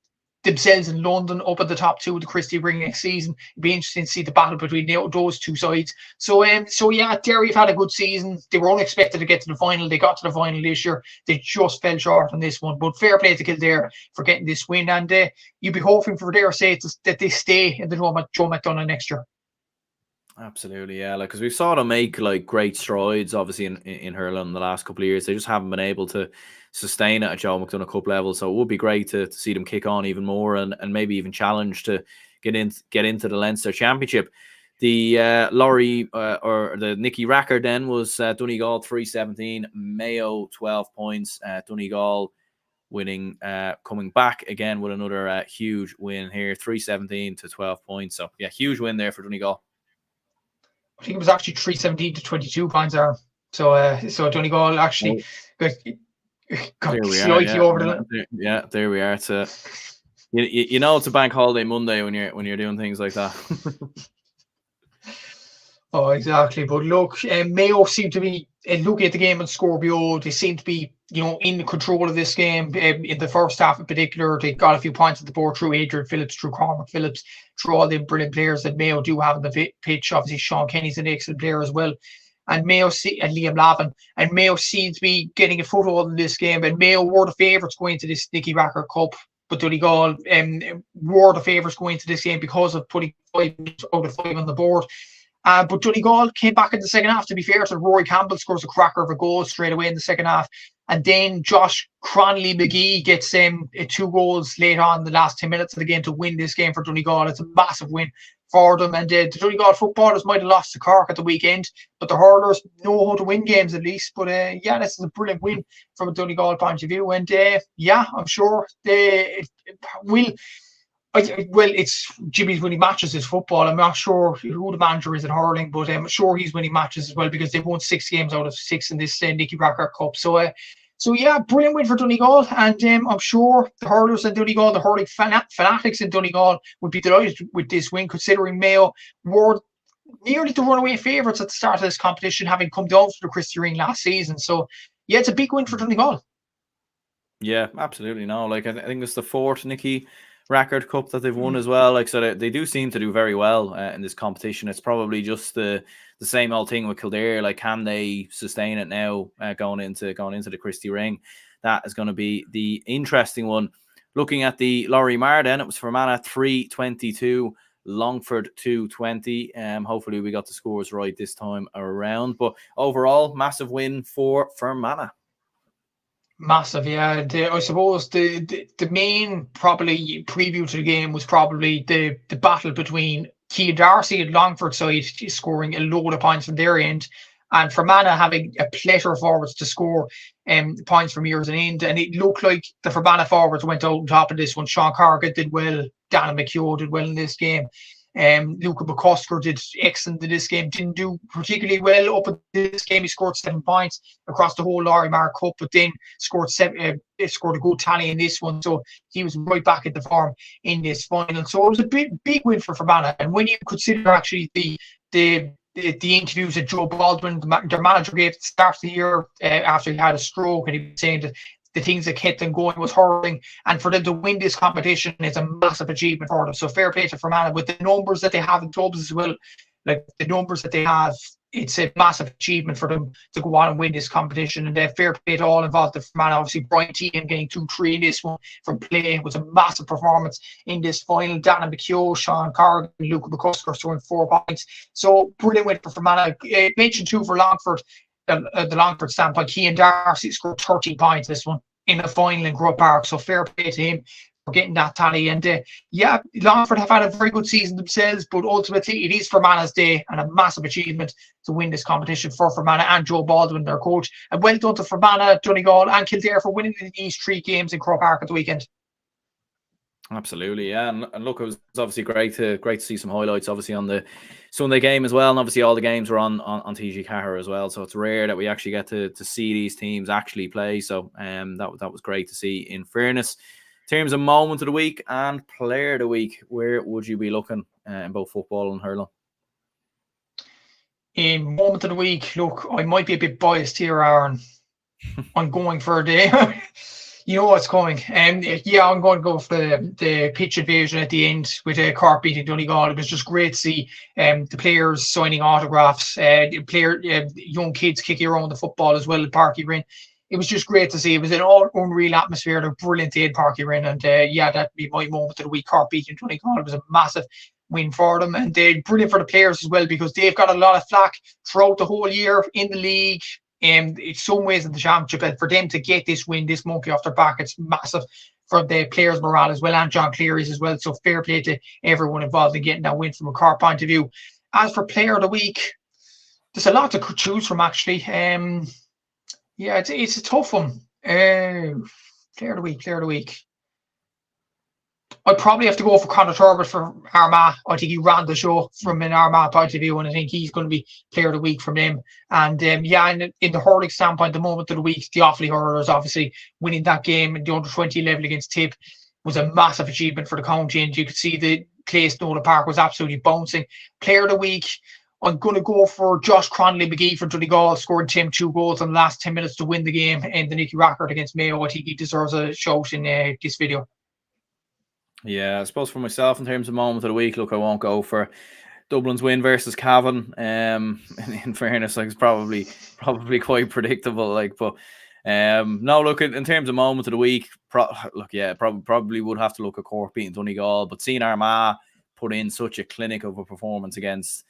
themselves in London up at the top two of the Christy Ring next season. It'd be interesting to see the battle between those two sides. So yeah, Derry have had a good season. They were unexpected to get to the final. They got to the final this year. They just fell short on this one. But fair play to Kildare for getting this win. And you'd be hoping for their sake that they stay in the Joe McDonagh next year. Absolutely, yeah. Like, because we saw them make like great strides, obviously in hurling in the last couple of years. They just haven't been able to sustain it at Joe McDonagh Cup level. So it would be great to see them kick on even more and maybe even challenge to get into the Leinster Championship. The Laurie or the Nicky Racker then was Donegal 317, Mayo 12 points. Donegal winning, coming back again with another huge win here, 317 to 12 points. So yeah, huge win there for Donegal. I think it was actually 317 to 22 points there. So Donegal actually got slightly over the. Yeah, there we are. It's you know, it's a bank holiday Monday when you're doing things like that. Oh, exactly. But look, Mayo seem to be looking at the game on Scorpio. They seem to be, in control of this game. In the first half in particular, they got a few points at the board through Adrian Phillips, through Cormac Phillips, through all the brilliant players that Mayo do have on the pitch. Obviously, Sean Kenny's an excellent player as well. And Mayo and Liam Lavin. And Mayo seems to be getting a foothold in this game. And Mayo were the favourites going into this Nicky Racker Cup. But Donegal were the favourites going into this game because of putting 5 out of 5 on the board. But Donegal came back in the second half, to be fair. So Rory Campbell scores a cracker of a goal straight away in the second half. And then Josh Cronley McGee gets 2 goals late on in the last 10 minutes of the game to win this game for Donegal. It's a massive win for them. And the Donegal footballers might have lost to Cork at the weekend, but the hurlers know how to win games at least. But yeah, this is a brilliant win from a Donegal point of view. And yeah, I'm sure they will. Well, it's Jimmy's winning matches is football. I'm not sure who the manager is in hurling, but I'm sure he's winning matches as well because they've won 6 games out of 6 in this Nicky Racker Cup. So yeah, brilliant win for Donegal, and I'm sure the hurlers in Donegal, the hurling fanatics in Donegal, would be delighted with this win, considering Mayo were nearly the runaway favourites at the start of this competition, having come down for the Christy Ring last season. So yeah, it's a big win for Donegal. Yeah, absolutely. No, like I think it's the 4th Nicky Racker Cup that they've won as well. Like, so they do seem to do very well in this competition. It's probably just the same old thing with Kildare. Like, can they sustain it now going into the Christy Ring? That is going to be the interesting one. Looking at the Laurie Mar, then it was Fermanagh 322, Longford 220. Hopefully we got the scores right this time around. But overall, massive win for Fermanagh. Massive, yeah. I suppose the main probably preview to the game was probably the battle between Cian Darcy and Longford side scoring a load of points from their end, and Fermanagh having a plethora of forwards to score points from years and end. And it looked like the Fermanagh forwards went out on top of this one. Sean Cargan did well, Dana McHugh did well in this game. Luca McCusker did excellent in this game. Didn't do particularly well up in this game. He scored 7 points across the whole Laurie Mar Cup, but then scored a good tally in this one. So he was right back at the form in this final. So it was a big win for Fermanagh. And when you consider actually the the interviews that Joe Baldwin, their manager, gave at the start of the year after he had a stroke, and he was saying that the things that kept them going was hurling, and for them to win this competition is a massive achievement for them. So fair play to Fermanagh with the numbers that they have in clubs as well, like the numbers that they have. It's a massive achievement for them to go on and win this competition, and fair play to all involved. The Fermanagh, obviously, Brian Teagan getting 2-3 in this one from play was a massive performance in this final. Dana McKeough, Sean Corrigan, Luca McCusker throwing 4 points. So brilliant win for Fermanagh. Mentioned 2 for Longford. The Longford standpoint, Cian Darcy scored 13 points this one in the final in Grove Park. So fair play to him for getting that tally. And Longford have had a very good season themselves, but ultimately it is Fermanagh's day and a massive achievement to win this competition for Fermanagh and Joe Baldwin, their coach. And well done to Fermanagh, Donegal and Kildare for winning these 3 games in Croke Park at the weekend. Absolutely, yeah, and look, it was obviously great to see some highlights, obviously on the Sunday game as well, and obviously all the games were on TG Cahir as well. So it's rare that we actually get to see these teams actually play. So that was great to see. In fairness, in terms of moment of the week and player of the week, where would you be looking in both football and hurling? In moment of the week, look, I might be a bit biased here, Aaron. I'm going for the you know what's coming. I'm going to go for the pitch invasion at the end with Cork beating Donegal. It was just great to see the players signing autographs, young kids kicking around the football as well at Parky Rin. It was just great to see. It was an all unreal atmosphere, a brilliant day at Parky Rin, and that'd be my moment of the week. Cork beating Donegal. It was a massive win for them, and brilliant for the players as well, because they've got a lot of flack throughout the whole year in the league. In some ways in the championship, and for them to get this win, this monkey off their back, it's massive for the players' morale as well, and John Cleary's as well. So fair play to everyone involved in getting that win from a Cork point of view. As for player of the week, there's a lot to choose from actually. It's a tough one. Player of the week. I'd probably have to go for Conor Turbot for Armagh. I think he ran the show from an Armagh point of view, and I think he's going to be player of the week from them. And in the hurling standpoint, the moment of the week, the Offaly hurlers obviously winning that game in the under-20 level against Tip was a massive achievement for the county, and you could see the place, Nolan Park, was absolutely bouncing. Player of the week, I'm going to go for Josh Cronley-McGee for Donegal, scoring 2 goals in the last 10 minutes to win the game, and the Nicky Rackard against Mayo. I think he deserves a shout in this video. Yeah, I suppose for myself, in terms of moment of the week, look, I won't go for Dublin's win versus Cavan. In fairness, like, it's probably quite predictable. But no, look, in terms of moment of the week, probably would have to look at Cork beating Donegal. But seeing Armagh put in such a clinic of a performance against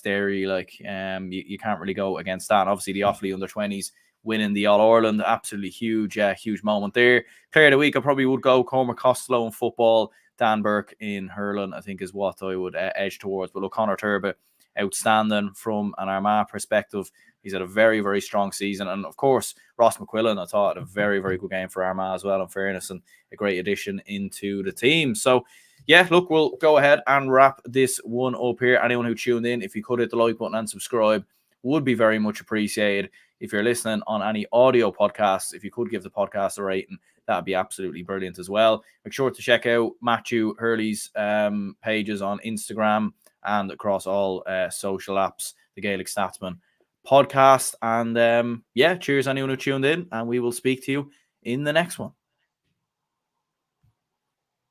Derry, you can't really go against that. And obviously, the Offaly under-20s winning the All-Ireland, absolutely huge moment there. Player of the week, I probably would go Cormac Costello in football, Dan Burke in hurling, I think is what I would edge towards. But look, Conor Turbot, outstanding from an Armagh perspective. He's had a very, very strong season. And of course, Ross McQuillan, I thought, had a very, very good game for Armagh as well, in fairness, and a great addition into the team. So, yeah, look, we'll go ahead and wrap this one up here. Anyone who tuned in, if you could hit the like button and subscribe, would be very much appreciated. If you're listening on any audio podcasts, if you could give the podcast a rating, that would be absolutely brilliant as well. Make sure to check out Matthew Hurley's pages on Instagram and across all social apps, the Gaelic Statsman podcast. And cheers anyone who tuned in, and we will speak to you in the next one.